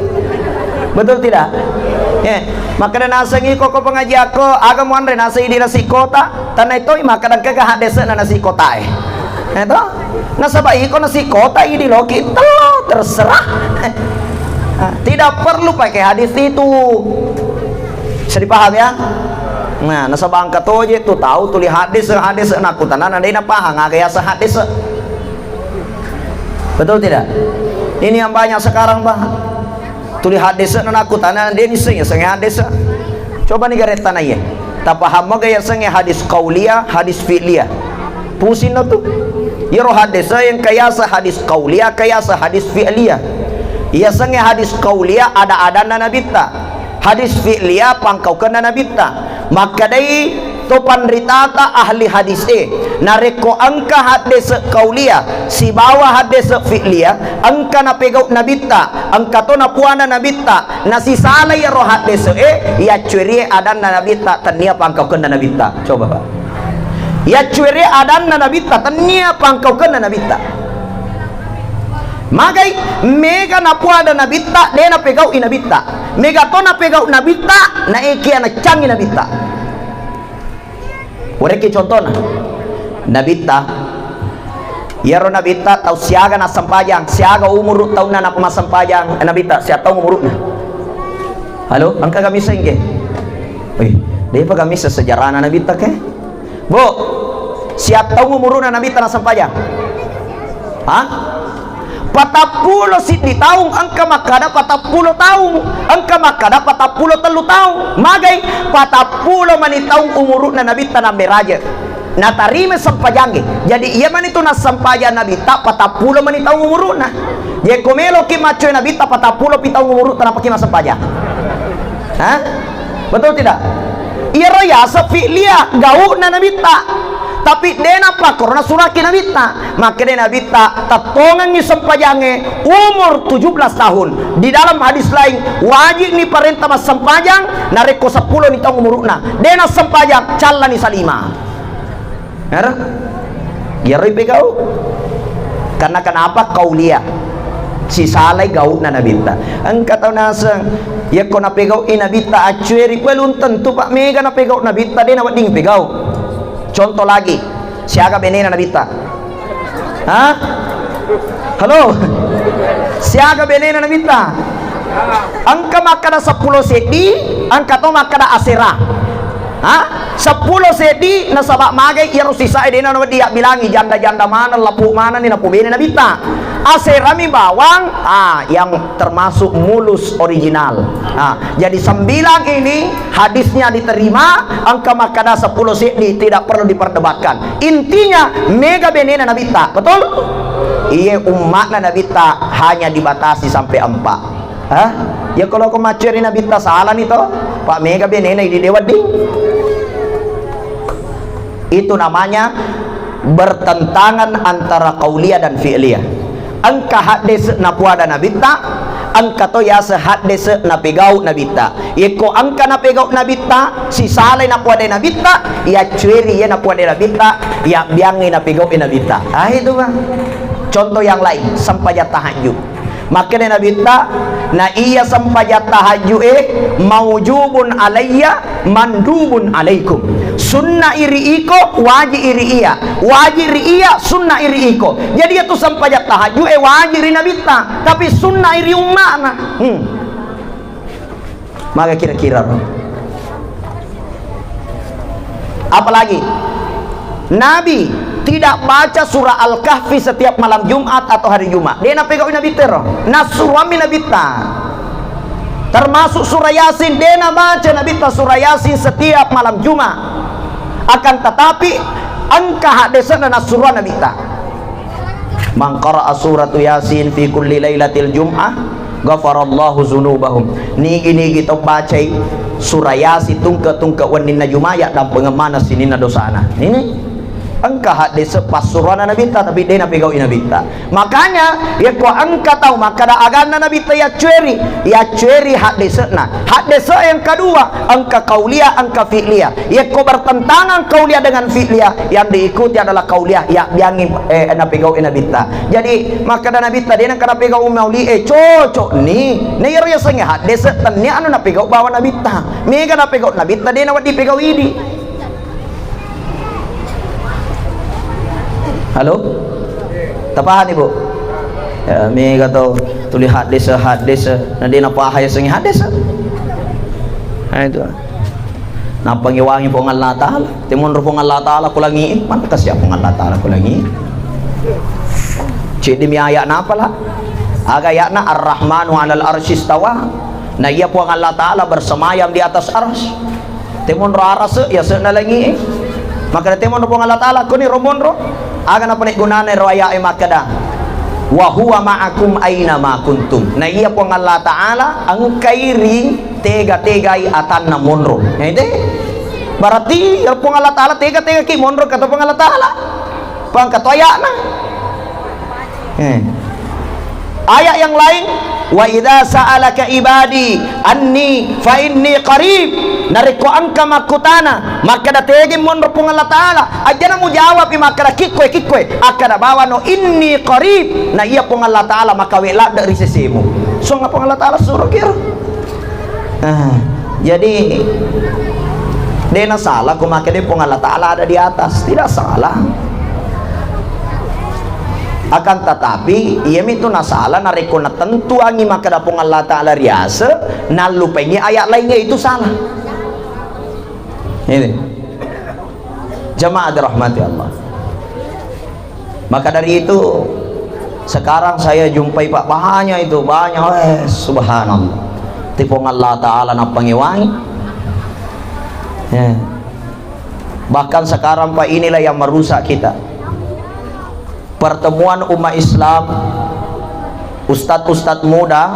Betul tidak? Ya, maka nasa ngiko ko pengaji ako aga mo andre nasa idi nasi kota tanay ito maka nagkakahadesa na nasi kota ito nasa bayi ko nasi kota idi loki telo terserah tidak perlu pakai hadis itu. Bisa dipaham ya? Nah nasa bangka toje tu tahu tuli hadis aku tanan ada na pahang agaya sa hadis. Betul tidak? Ini yang banyak sekarang bah. Tuli hadis na aku tanan dia ni sengnya hadis. Coba nih garet tanah ya. Tak paham mo gaya sengnya hadis qauliyah, hadis fi'liyah. Pusin na tu. Yero hadis yang kaya sa hadis qauliyah, kaya sa hadis fi'liyah. Iya sengnya hadis qauliyah ada na nabita. Hadis fi'liyah pangkau kena nabita. Maka dai topan ritata ahli hadis nareko angka hadis qauliyah si bawa hadis fi'liyah angka na pegau nabita angka to na puana nabita nasi sala ya roh hadis ya curi adan na nabita tania pangkau kena nabita. Coba Pak ya curi adan na nabita tania pangkau kena nabita magai mega na puada nabita de na pegau inabita mega to na pegau nabita na ekia na cangi nabita. Ureki contohnya nabita yaro nabita tau siaga na sampajang siaga umur tau na pemasampajang nabita siapa tau umur na halo angka kami sengge wih dia pa kami sesejarah na nabita ke bo siapa tau umur na nabita na sampajang ha 40 siti tahun angka makada 40 tahun angka makada 40 telu tahun magai 40 mani tahun umurut na nabita na meraja na tarime sampajange jadi iya man itu na sampajan nabita 40 mani tahun umurut na ye komelo ki macho nabita 40 pi tahun umurut na paki sampajan ha betul tidak iya raya safilia gau na nabita tapi dena apa karena suraki nabita maka dena nabita tatongan ni sampajange umur 17 tahun di dalam hadis lain wajib ni perintah mas sampajang nareko 10 ni tahun umurna dena sampajang calla ni salima nara ya ribe kau karena kenapa qauliyah si salai gaut na nabita angka tau nasang ya ko na pegau inabita acueri kwelun tentu pak mega na pegau nabita dena wading pegau. Contoh lagi, siaga benena nabita. Hah? Halo? Siaga benena nabita. Angka makada 10 sedi, angka to makada asera. Hah? 10 sedi na sabak magai iaro sisa edena no dia bilangi janda-janda mana lapu mana ni napu benena nabita. Asera mi bawang yang termasuk mulus original. Jadi 9 ini hadisnya diterima angka makada 10 sedi tidak perlu diperdebatkan intinya mega benena nabita betul iya umatna nabita hanya dibatasi sampai 4 ya kalau kemacuri nabita salah nih toh pak mega benena ini lewat ding itu namanya bertentangan antara qauliyah dan fi'liyah. Angka hadis na puada na bitta, angka to ya se hadis na pegau na bitta. Iko angka na pegau na bitta, si salay na puada na bitta, ya cueri ya na puada na bitta, ya biangi na pegau na bitta. Ah itu bang. Contoh yang lain, sampajat tahajud. Makanya Nabi ta na iya sampajat tahajud maujubun alayya mandubun alaikum. Sunnah iri iko wajib iri iya, wajib iri iya sunnah iri iko. Jadi itu sampajat tahajud wajib iri Nabi ta, tapi sunnah iri ummana. Maka kira-kira apalagi Nabi tidak baca surah Al-Kahfi setiap malam Jumat atau hari Jumat. Dia nak pegang Nabi teror. Nasruami Nabi ta. Termasuk surah Yasin dia nak baca Nabi ta surah Yasin setiap malam Jumat. Akan tetapi angka hadisna nasruan Nabi ta. Man qara'a suratu Yasin fi kulli lailatil Jum'ah ghafarallahu dzunubahum. Nigi kita baca surah Yasin tungka wanina Jumat dan pengemana sinina dosana. Ini angka hadis pas surana Nabi ta, tapi dia nabi gau Nabi ta. Makanya ya ko angka tahu maka da agama Nabi ta ya cueri hadisna. Hadis yang kedua angka qauliyah angka fi'liyah. Ya ko bertentangan qauliyah dengan fi'liyah, yang diikuti adalah qauliyah ya biangi nabi gau Nabi ta. Jadi maka da Nabi ta dia nak nabi gau mauli cocok ni ya sange hadis tanni anu nabi gau bawa Nabi ta. Mega nabi gau Nabi ta dia nak dipegau idi. Halo? Tapahan ibu? Ya, mi kata tulis hadis nanti napa haya sengi hadis. Nah itu. Napa ngiwangi pong Allah Taala? Timun pong Allah Taala kulangi, man kasya pong Allah Taala kulangi. Cik demi ayat napa lah? Aga ayatna Ar-Rahmanu 'alal arsy istawa. Nah iya pong Allah Taala bersemayam di atas arsy. Timun aras ya seuna lagi. Maka timun pong Allah Taala kuni rombon ro. Aga na panik gunane roya makada wa huwa ma'akum aina ma kuntum. Na iya po ng Allah Ta'ala ang kairi tega-tegay atan na monro. Hindi berarti ya po ng Allah Ta'ala tega-tega ki monro kata po ng Allah Ta'ala pang katoya na. Ayat yang lain wa idza sa'alaka ibadi anni fa inni qarib nariko angka makutana maka dategi mon pong Allah Taala aja na mo jawab maka kikwe akada bawa no inni qarib na iya pong Allah Taala maka wala dari sisimu so nga pong Allah Taala suruh kira. Jadi dia na salah kung maka dia pong Allah Taala ada di atas, tidak salah. Akan tetapi ia itu nasalah nareko na tentu angi maka dapong Allah Ta'ala riasa nalupengi ayat lainnya itu salah. Ini jamaah dirahmati Allah. Maka dari itu sekarang saya jumpai Pak banyak itu banyak subhanallah tipong Allah Ta'ala na pangiwangi ya. Bahkan sekarang Pak inilah yang merusak kita. Pertemuan umat Islam ustadz-ustadz muda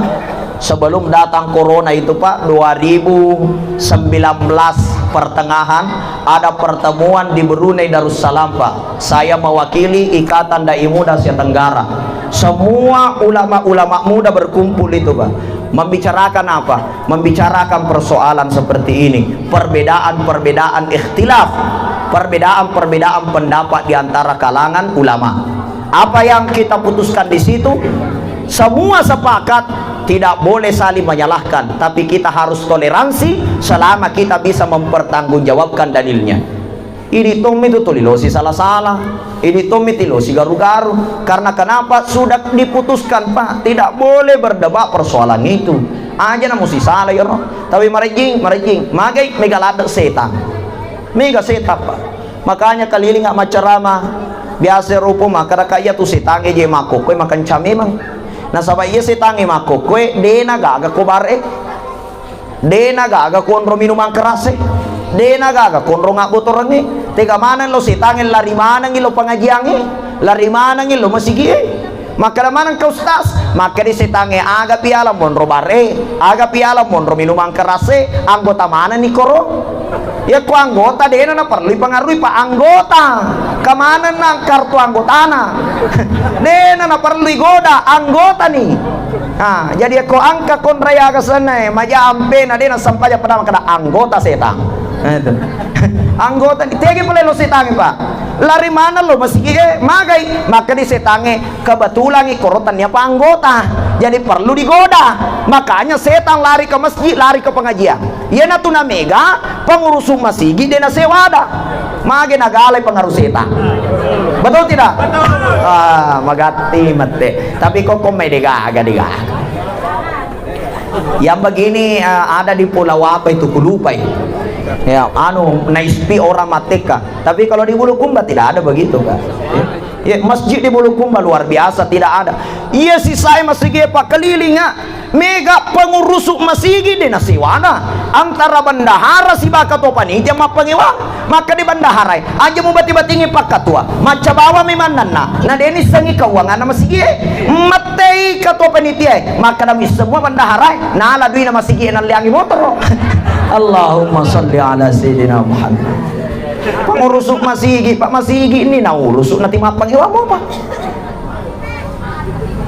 sebelum datang corona itu Pak 2019 pertengahan ada pertemuan di Brunei Darussalam Pak. Saya mewakili Ikatan Dai Muda Asia Tenggara. Semua ulama-ulama muda berkumpul itu Pak. Membicarakan apa? Membicarakan persoalan seperti ini, perbedaan-perbedaan ikhtilaf, perbedaan-perbedaan pendapat di antara kalangan ulama. Apa yang kita putuskan di situ semua sepakat tidak boleh saling menyalahkan, tapi kita harus toleransi selama kita bisa mempertanggungjawabkan dalilnya. Ini Tommy itu tulilosi salah-salah, ini Tommy tilosi garu-garu. Karena kenapa? Sudah diputuskan Pak, tidak boleh berdebat persoalan itu. Aja na mesti salah ya no. Tapi marejing, magai megalada setan. Mega setan Pak. Makanya kaliling nggak macerama biasa rupo maka kaya tu setange je makokwe makan cami mang. Nah sabay iya setange makokwe de nagaga ko bare. De nagaga konro minuman keras de nagaga konro nga botoran ni. Tega manan lo setange lari manang ilo pengajiange, lari manang ilo masigi. Maka manang ka ustaz, maka di setange aga piala monro bare, aga piala monro minuman keras anggota mana ni koro. Ya ku anggota deh na perlu pengaruhi pak anggota. Kemana nang kartu anggota na? Deh na perlu goda anggota nih. Nah, jadi aku angka kontraya ke sana, maja ampe na deh na sampai pada makna anggota setan. Anggota ditegi pala lo setange pak. Lari mana lo masih magai maka di setange kebetulan ikorotannya pak anggota. Jadi perlu digoda. Makanya setan lari ke masjid, lari ke pengajian. Iya na tuna mega pengurus masjid dia na sewada. Mage nagalay pengaruh setan. Betul tidak? Betul. Ah, magati mate. Tapi kok may digaga. Yang begini ada di pulau apa itu kulupay. Ya, naispi orang mateka. Tapi kalau di Bulukumba tidak ada begitu, Pak. Ya, masjid di Bulukumba luar biasa tidak ada. Iya si saya masih pak keliling mega pengurus masjid di nasiwana antara bendahara si baka to panitia ma pengiwa maka di bendahara aja mau bati-batingi pak ketua maca bawa mimanana na deni sangi keuangan masjid matei ketua panitia maka dami semua bendahara na ala duina masjid na liangi motor. Allahumma salli ala sayyidina Muhammad. Pengurus masjid pak masjid ini na urus nanti ma pengiwa mo pak.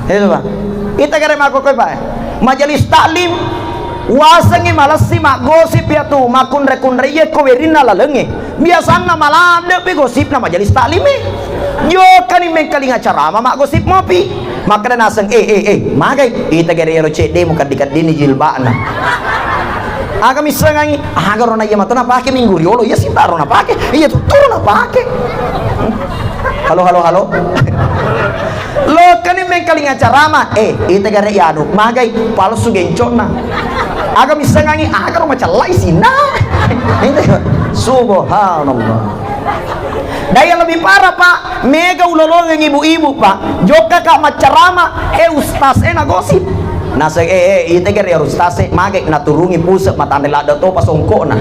Itu pak. Kita kira aku pak. Majelis taklim wasangi malas simak gosip ya tuh makun rekun reye kowerina lalenge biasanya malah ada pe gosip na majelis taklim yo kan imeng kaling acara mak gosip mopi maka naseng magai kita kira ero cede muka dikat dini jilbana aga misangangi aga rona iya matona pake minggu riolo ya sih rona pake iya tuh turun pake halo lo kan imeng kaling acara mah ita gara yanu magai palsu gencona aga misangangi aga rona calai sina subhanallah. Daya lebih parah pak mega ulolongan ibu-ibu pak joka kak macarama ustaz na gosip nasa ita gara ustaz magai naturungi pusat matande lada to pasongko na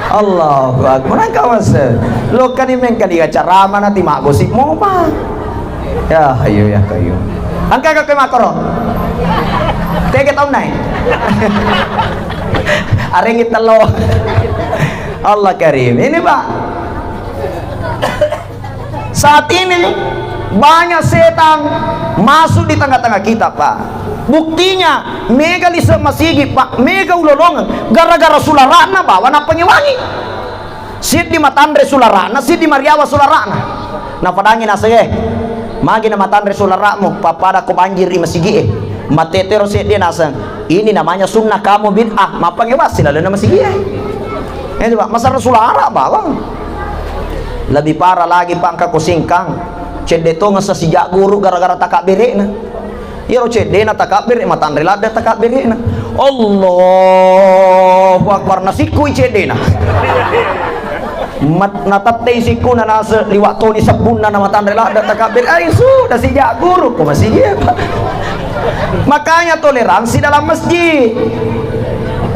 Allahu akbar kawas lo kan imeng kaling acara mah nanti mak gosip mo pak ya ayo angka ke makoro tege tahun naik arengi telo Allah karim ini pak saat ini banyak setan masuk di tengah-tengah kita pak buktinya mega lisa masigi pak mega ulolongan gara-gara sularana bawa na pengiwangi sid di matandre sularana sid di mariawa sularana na padangi nasege magi na matandre sularamu papada ko banjir di masigi matetero sih dia nasang ini namanya sunnah kamu bid'ah mapangiwas sila na masigi ini pak masa sulara bawang lebih parah lagi pak angka kusingkang cedeto ngasa sijak guru gara-gara takak berena ya cede na takak bere matandre lada takak berena Allahu akbar nasikui cede na natatay siku na nasa liwat to ni sabun na matandre lada takabir ay sudah sejak guru ko masih makanya toleransi dalam masjid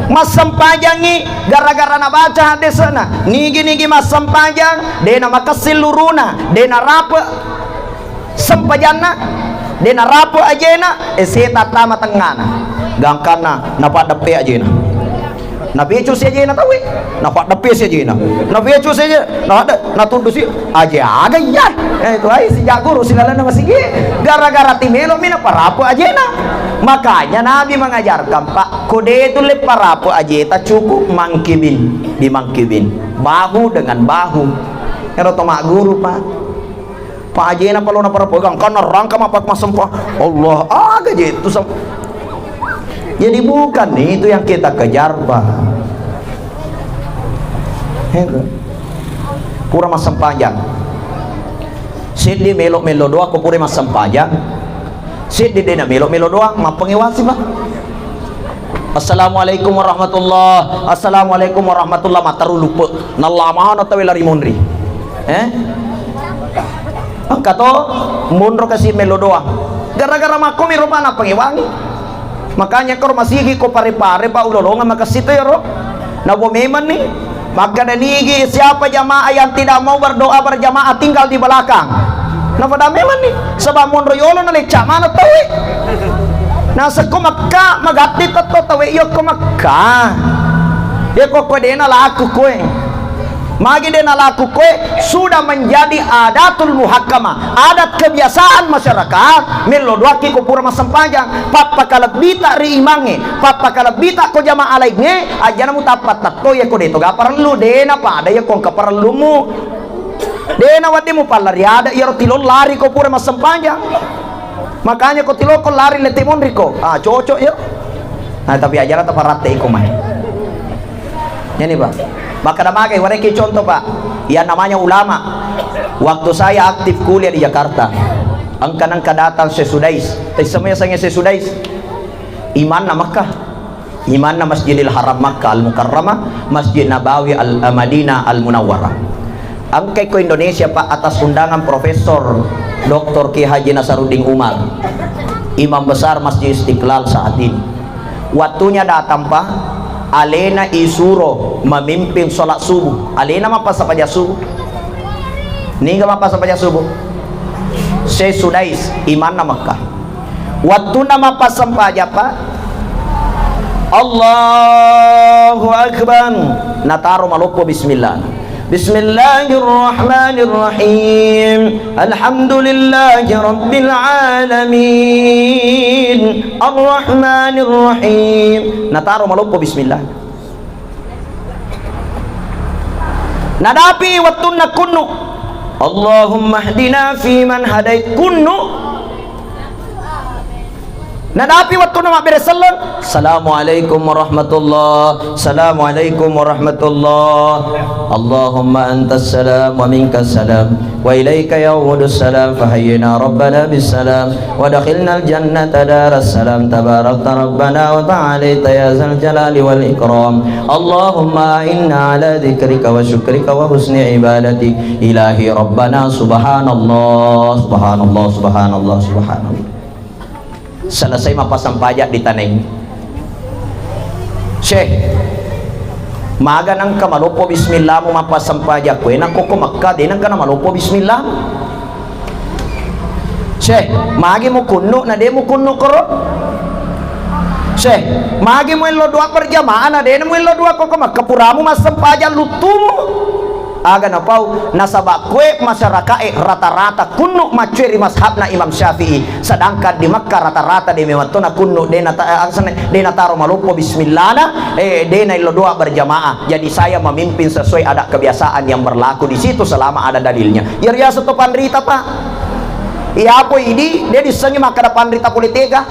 mas sampajangi gara-gara na baca hadis na nigi mas sampajang de na makasil luruna de na rapa sampajana de na rapa ajena seta tama tengana gangkana na padape ajena na becu saja na tawi na pak depe saja na becu saja na tundu si aja aga ya itu ai sejak guru silala na masih gara-gara timelo mina parapo aja na makanya Nabi mengajarkan pak kode itu le parapo aja tak cukup mangkibin dimangkibin bahu dengan bahu kalau tomak guru pak aja na kalau na parapo gang karena rangka mapak masempah Allah aga je itu jadi bukan itu yang kita kejar pak pura masam panjang sidi melo doang ko pura masam panjang sidi dena melo doang mapengiwasi pak assalamualaikum warahmatullah assalamualaikum warahmatullah mataru lupa nalamahan atau lari mondri angkato munro kasih melo doang gara-gara makomi rupana pengiwangi makanya kau masih ko pare-pare pa ulolongan makasito yoro na memang nih maka danigi siapa jamaah yang tidak mau berdoa berjamaah tinggal di belakang na pada memang nih sebab mon royolo na lecak mana tahu na sa ko makka magati tato tawe yo ko makka dia kok dena laku kue magi dena laku kue sudah menjadi adatul muhakkama, adat kebiasaan masyarakat. Melo doaki ko pura masampajang papa kalabita ri imange papa kalabita ko jama alainge aja namu tapat tatto ya ko deto ga perlu dena pada ya ko ka perlu mu dena wadi mu palari ada ya tilon lari ko pura masampajang, makanya ko tilo ko lari letimon riko cocok ya. Nah tapi aja rata parate iko mah ya nih Pak. Maka namakai wareki contoh Pak, yang namanya ulama. Waktu saya aktif kuliah di Jakarta, angka datang sesudais, semuanya saya sesudais. Iman na Makkah, iman na Masjidil Haram Makkah Al Mukarramah, Masjid Nabawi Al Madinah Al Munawwarah. Angkai ko Indonesia Pak atas undangan Profesor Dr. Ki Haji Nasaruddin Umar, Imam besar Masjid Istiqlal saat ini. Waktunya datang Pak, alena isuro memimpin sholat subuh. Alena mapa sapaja subuh, ningga mapa sapaja subuh sesudais iman na Makkah. Waktu nama pas sampaja Pak, Allahu Akbar, nataro malopo bismillah. Bismillahirrahmanirrahim. Alhamdulillahi rabbil alamin. Arrahmanirrahim. Nataro malopo bismillah. Nadapi waktu nakunu Allahumma hdina fi man hadait kunnu. Nadapi waktu nama beresalam Assalamualaikum warahmatullah, Assalamualaikum warahmatullah, Allahumma antas salam wa minkas salam wa ilaika ya'udus salam fahayyina rabbana bis salam wa dakhilna al jannata daras salam tabarakta rabbana wa ta'alaita ya zal jalali wal ikram. Allahumma inna ala dzikrika wa syukrika wa husni ibadati ilahi rabbana subhanallah subhanallah subhanallah subhanallah. Selesai mapasang pajak di taneng Syekh maga nang ka malupo bismillah mo mapasang pajak ko nang ko Makkah din nang ka na malupo bismillah. Syekh magi mo kunno na de mo kunno koro. Syekh magi mo ilo dua perjamaah na de mo ilo dua ko Makkah puramu masang pajak lutumo aga na pau nasaba kue masyarakat rata-rata kunno maceri mashabna Imam Syafi'i, sedangkan di Makkah rata-rata de mewatona kunno de taro malupo bismillah na de na ilo doa berjamaah. Jadi saya memimpin sesuai adat kebiasaan yang berlaku di situ selama ada dalilnya. Ya satu pandrita Pak. Iya po ini dia disengi maka pandrita politika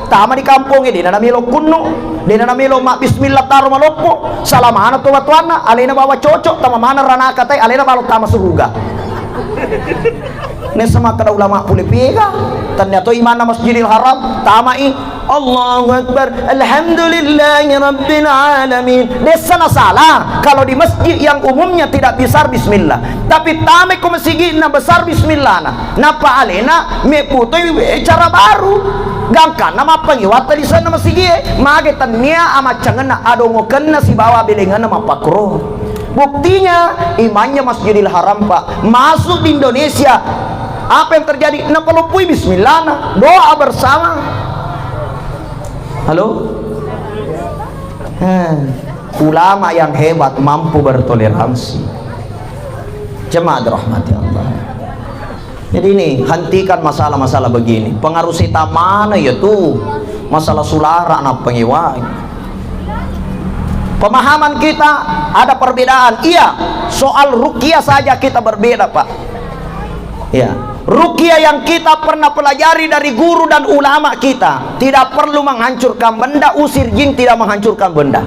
tama di kampung ini na namilo kunno de na namilo ma bismillah taro malopo salamana to watuana alena bawa cocok tama mana rana katai alena balok tama suruga. Ne sama kada ulama politika ternyata iman Masjidil Haram tamai Allahu Akbar alhamdulillahi rabbil alamin. Desa na salah kalau di masjid yang umumnya tidak besar bismillah, tapi tame ko masjid na besar bismillah na pa alena me putoy cara baru gangkan nama pengiwata di sana masjid mage tania ama cangana adongokeun na si bawa bilingan nama pakro. Buktinya imannya Masjidil Haram Pak masuk di Indonesia. Apa yang terjadi? Napalupui bismillah na doa bersama. Halo? Ulama yang hebat mampu bertoleransi. Jemaah rahmati Allah. Jadi ini hentikan masalah-masalah begini. Pengaruh setan mana ya tuh? Masalah sulara anak pengiwai. Pemahaman kita ada perbedaan. Iya, soal ruqyah saja kita berbeda Pak. Ya, ruqyah yang kita pernah pelajari dari guru dan ulama kita tidak perlu menghancurkan benda, usir jin tidak menghancurkan benda.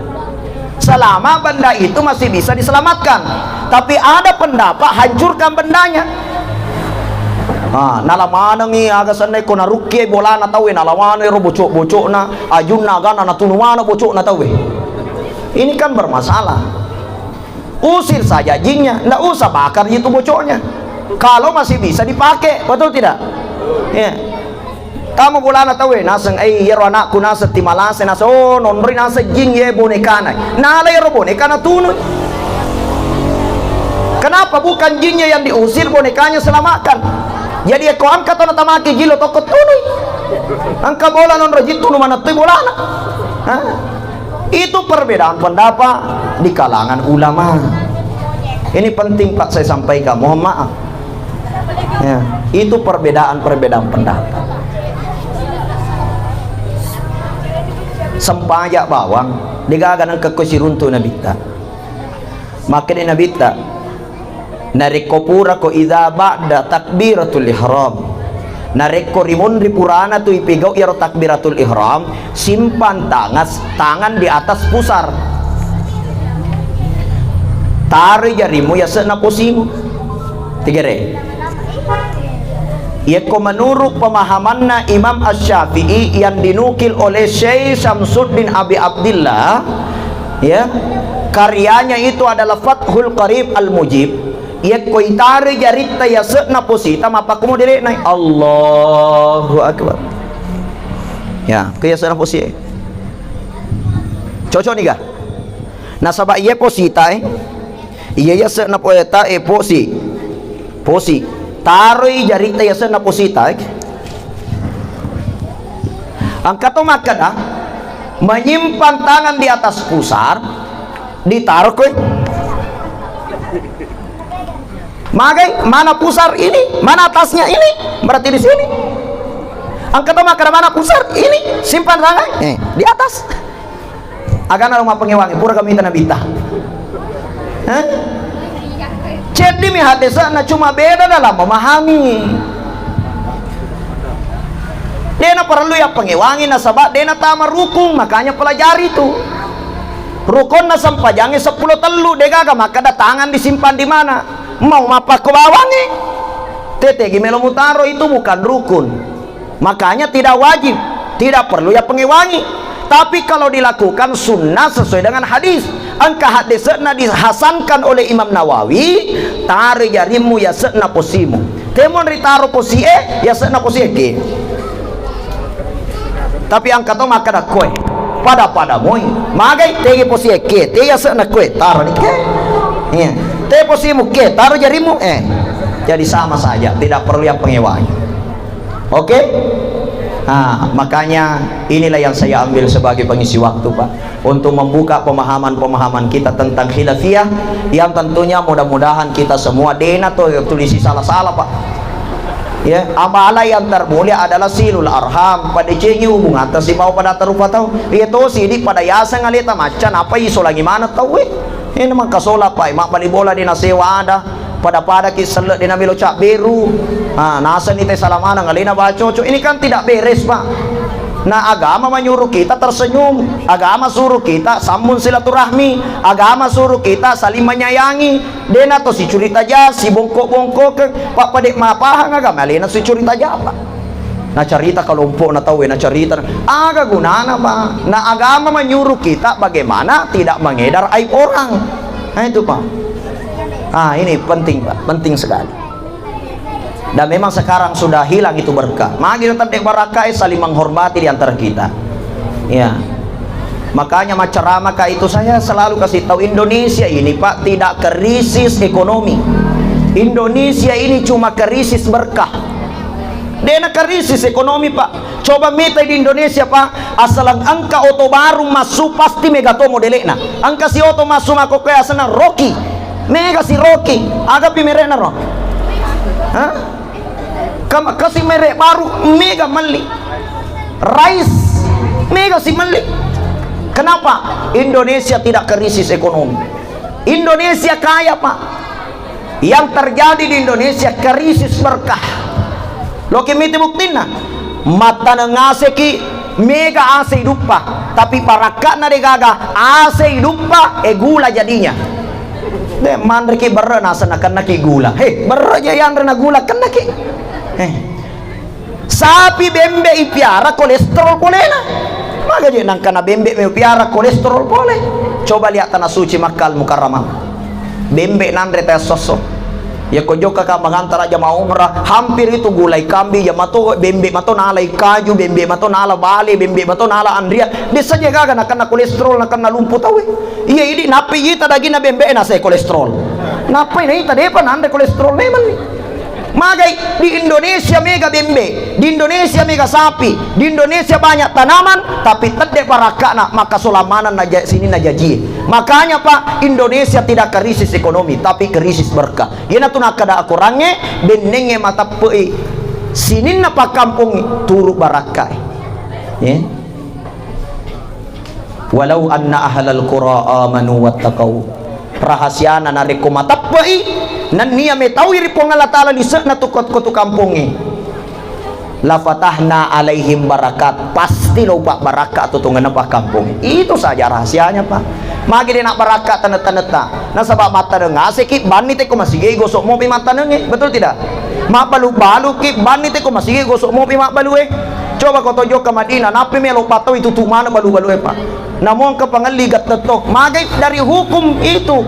Selama benda itu masih bisa diselamatkan. Tapi ada pendapat hancurkan bendanya. Nalamana ngi aga sanay ko na ruqyah bola na tawe nalamana ro bocok-bocok na ajun na gana na tunuwana bocok na tawe. Ini kan bermasalah. Usir saja jinnya, nggak usah bakar itu bocoknya. Kalau masih bisa dipakai, betul tidak? Ya. Kamu bulan tahu naseng yero anakku nasa timalase nasa nonri nasa jing ye boneka na. Nala yero boneka na tunun. Kenapa bukan jinnya yang diusir, bonekanya selamatkan? Jadi kau angkat atau tamaki gilo toko tunun. Angka bola non rajin tunu mana tu bola na. Itu perbedaan pendapat di kalangan ulama. Ini penting Pak saya sampaikan, mohon maaf ya, itu perbedaan pendapat. Sempajak bawang digaganan ke kusiruntu nabita, makanya nabita nareko pura ko idza ba'da takbiratul ihram, nareko rimun ripurana tu ipigau iro takbiratul ihram, simpan tangan di atas pusar, tarik jarimu ya sena posimu tiga re. Yaitu menurut pemahamannya Imam Asy-Syafi'i yang dinukil oleh Syekh Syamsuddin Abi Abdillah ya, karyanya itu adalah Fathul Qarib Al-Mujib. Yaitu itare jarita ya sena posita mapa kumu dire naik Allahu Akbar ya kaya sena posi cocok nih gak nah sabak iya posita iya ya sena poeta posi taroi jarita ya sena posita angkat to makan menyimpan tangan di atas pusar ditaruh koi magai mana pusar ini mana atasnya ini berarti di sini angkat to makan mana pusar ini simpan tangan di atas agana rumah pengewangi pura kami tanah bita jadi mi hadisana cuma beda dalam memahami. Dena perlu ya pengewangi nasabak dena tama rukun, makanya pelajari itu. Rukun na sampajangi 10 telu degaga maka tangan disimpan di mana? Mau mapa ke bawangi. Tete gimelo mutaro itu bukan rukun. Makanya tidak wajib, tidak perlu ya pengewangi. Tapi kalau dilakukan sunnah sesuai dengan hadis. Angka hadisna dihasankan oleh Imam Nawawi, tari jarimu ya sekna posimu. Temon ritaro posie ya sekna posie ke. Tapi angka to maka da koe. Pada moi. Magai tege posie ke, te ya sekna koe taro ni ke. Iya. Te posimu ke, taro jarimu Jadi sama saja, tidak perlu yang pengewangi. Oke? Nah, makanya inilah yang saya ambil sebagai pengisi waktu Pak, untuk membuka pemahaman-pemahaman kita tentang khilafiyah yang tentunya mudah-mudahan kita semua dena tuh tulisi salah-salah Pak ya. Amala yang termulia adalah silul arham, pada cengi hubungan si mau pada terupa tahu itu sini pada yasa ngalita macan apa iso lagi mana tahu ini memang kasola Pak mak bali bola di nasewa ada pada kisah di namilo cak beru nasa ni teh salamana ngalina bacoco ini kan tidak beres Pak. Nah agama menyuruh kita tersenyum, agama suruh kita sambung silaturahmi, agama suruh kita saling menyayangi. Dena to si curita aja si bongkok-bongkok Pak padek mapahang agama lena si curita aja Pak. Nah cerita kalau umpuk na tahu na cerita aga gunana Pak. Nah agama menyuruh kita bagaimana tidak mengedar aib orang. Nah itu Pak. Ini penting Pak, penting sekali. Dan memang sekarang sudah hilang itu berkah. Mari tetap berkah saling menghormati di antara kita. Ya. Makanya ceramah itu saya selalu kasih tahu Indonesia ini Pak tidak krisis ekonomi. Indonesia ini cuma krisis berkah. Dena krisis ekonomi Pak. Coba mita di Indonesia Pak, asalang angka oto baru masuk pasti megatomo delekna. Angka si oto masuk mako kaya sana Rocky. Mega si Rocky, agak pimerena roh. Kasih merek baru mega meli. Rice mega si meli. Kenapa? Indonesia tidak krisis ekonomi. Indonesia kaya Pak. Yang terjadi di Indonesia krisis berkah. Lo kemiti buktina. Mata ngase ki mega ase hidup Pak. Tapi parakak na degaga ase hidup Pak gula jadinya. De man reki berre nasa nakan naki gula. Berre aja yang rena gula kan naki. Sapi bembe ipiara kolesterol boleh na. Maka je nang kana bembe me ipiara kolesterol boleh. Coba lihat tanah suci Makkah Mukarramah. Bembe nandre teh sosok. Ya kojo kakak mengantar aja mau umrah hampir itu gulai kambing ya mato bembe mato nalai kaju bembe mato nala bale bembe mato nala andria desa jaga nakana kolesterol nakana lumpur tahu iya ini napi ita daging na bembe na saya kolesterol napi ini ita depan anda kolesterol memang nih Magai di Indonesia mega bembe, di Indonesia mega sapi, di Indonesia banyak tanaman, tapi tedek baraka nak maka solamanan naja sini najaji. Makanya Pak, Indonesia tidak krisis ekonomi, tapi krisis berkah. Yana tu nak kada akurange benenge mata pei sini na pa kampung turu baraka. Ya. Walau anna ahlal qura amanu wattaqau. Rahasiana nariko mata pei nan niya may tawiri po nga latala ni na tukot ko to kampungi la fatahna alaihim barakat, pasti lupa barakat tutungan na pa kampung. Itu saja rahasianya Pak. Magi din na barakat tanat-tanata na sabab mata nga sikip banite ko masigay gosok mo pi mata nang betul tidak? Mabalu-balu kip banite ko masigay gosok mo pi mabalu coba ko tojo ka Madina napi may lupa to itu tumana balu-balu Pak. Namong ka pangaligat nato magay dari hukum itu.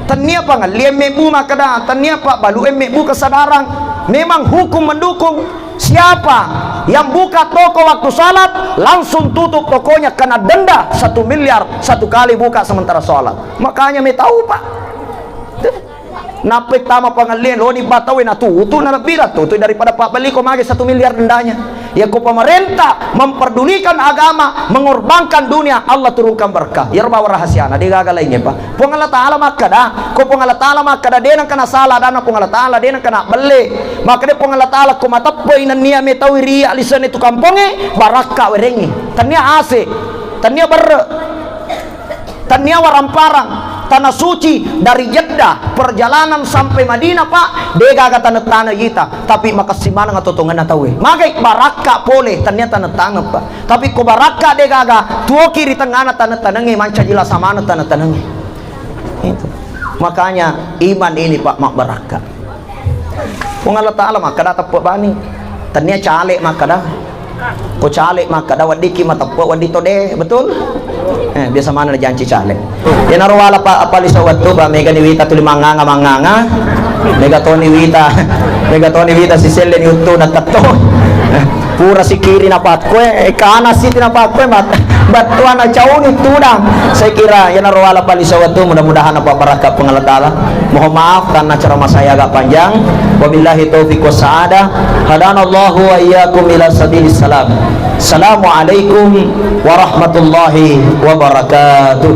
Tania pa nga mebu makada, tania pa balu mebu kesadaran. Memang hukum mendukung. Siapa yang buka toko waktu salat langsung tutup tokonya kena denda 1 miliar satu kali buka sementara salat. Makanya me tahu Pak. Napik tama pangalian lo ni batawin na tutu na birat tutu daripada Pak beli ko magi 1 miliar dendanya. Ya ko pemerintah memperdulikan agama, mengorbankan dunia, Allah turunkan berkah. Ya bawa rahasia na digagalainnya Pak. Pungala taala makada, ko pungala taala makada denang kana salah dana pungala taala denang kana beli. Maka de pungala taala ko matappoy na niya me tawiri alisan itu kamponge baraka werengi. Tania ase, tania ber tania waramparang. Tanah suci dari Jeddah perjalanan sampai Madinah Pak dega ka tanah kita tapi makasiman nga totongan na tawe magay baraka pole tanya tanah Pak tapi ko baraka dega ga tuo kiri tengah na tanah manca jila sama na tanah itu makanya iman ini Pak mak baraka kung Allah Ta'ala makada tapo bani tanya cale makada ko cale makada wadiki matapo wadito de betul biasa mana na janji cale yan arwala pa apalisawat to ba mega niwita to manganga mega to niwita si Selen yuto na tato pura si kiri na patkwe kana si na patkwe batuan na caun itu dang saya kira yan arwala palisawat to mudah-mudahan apa baraka pengalatala mohon maaf karena ceramah saya agak panjang wabillahi taufiq wassaada hadanallahu wa iyyakum ila sabilis salam. Assalamualaikum warahmatullahi wabarakatuh.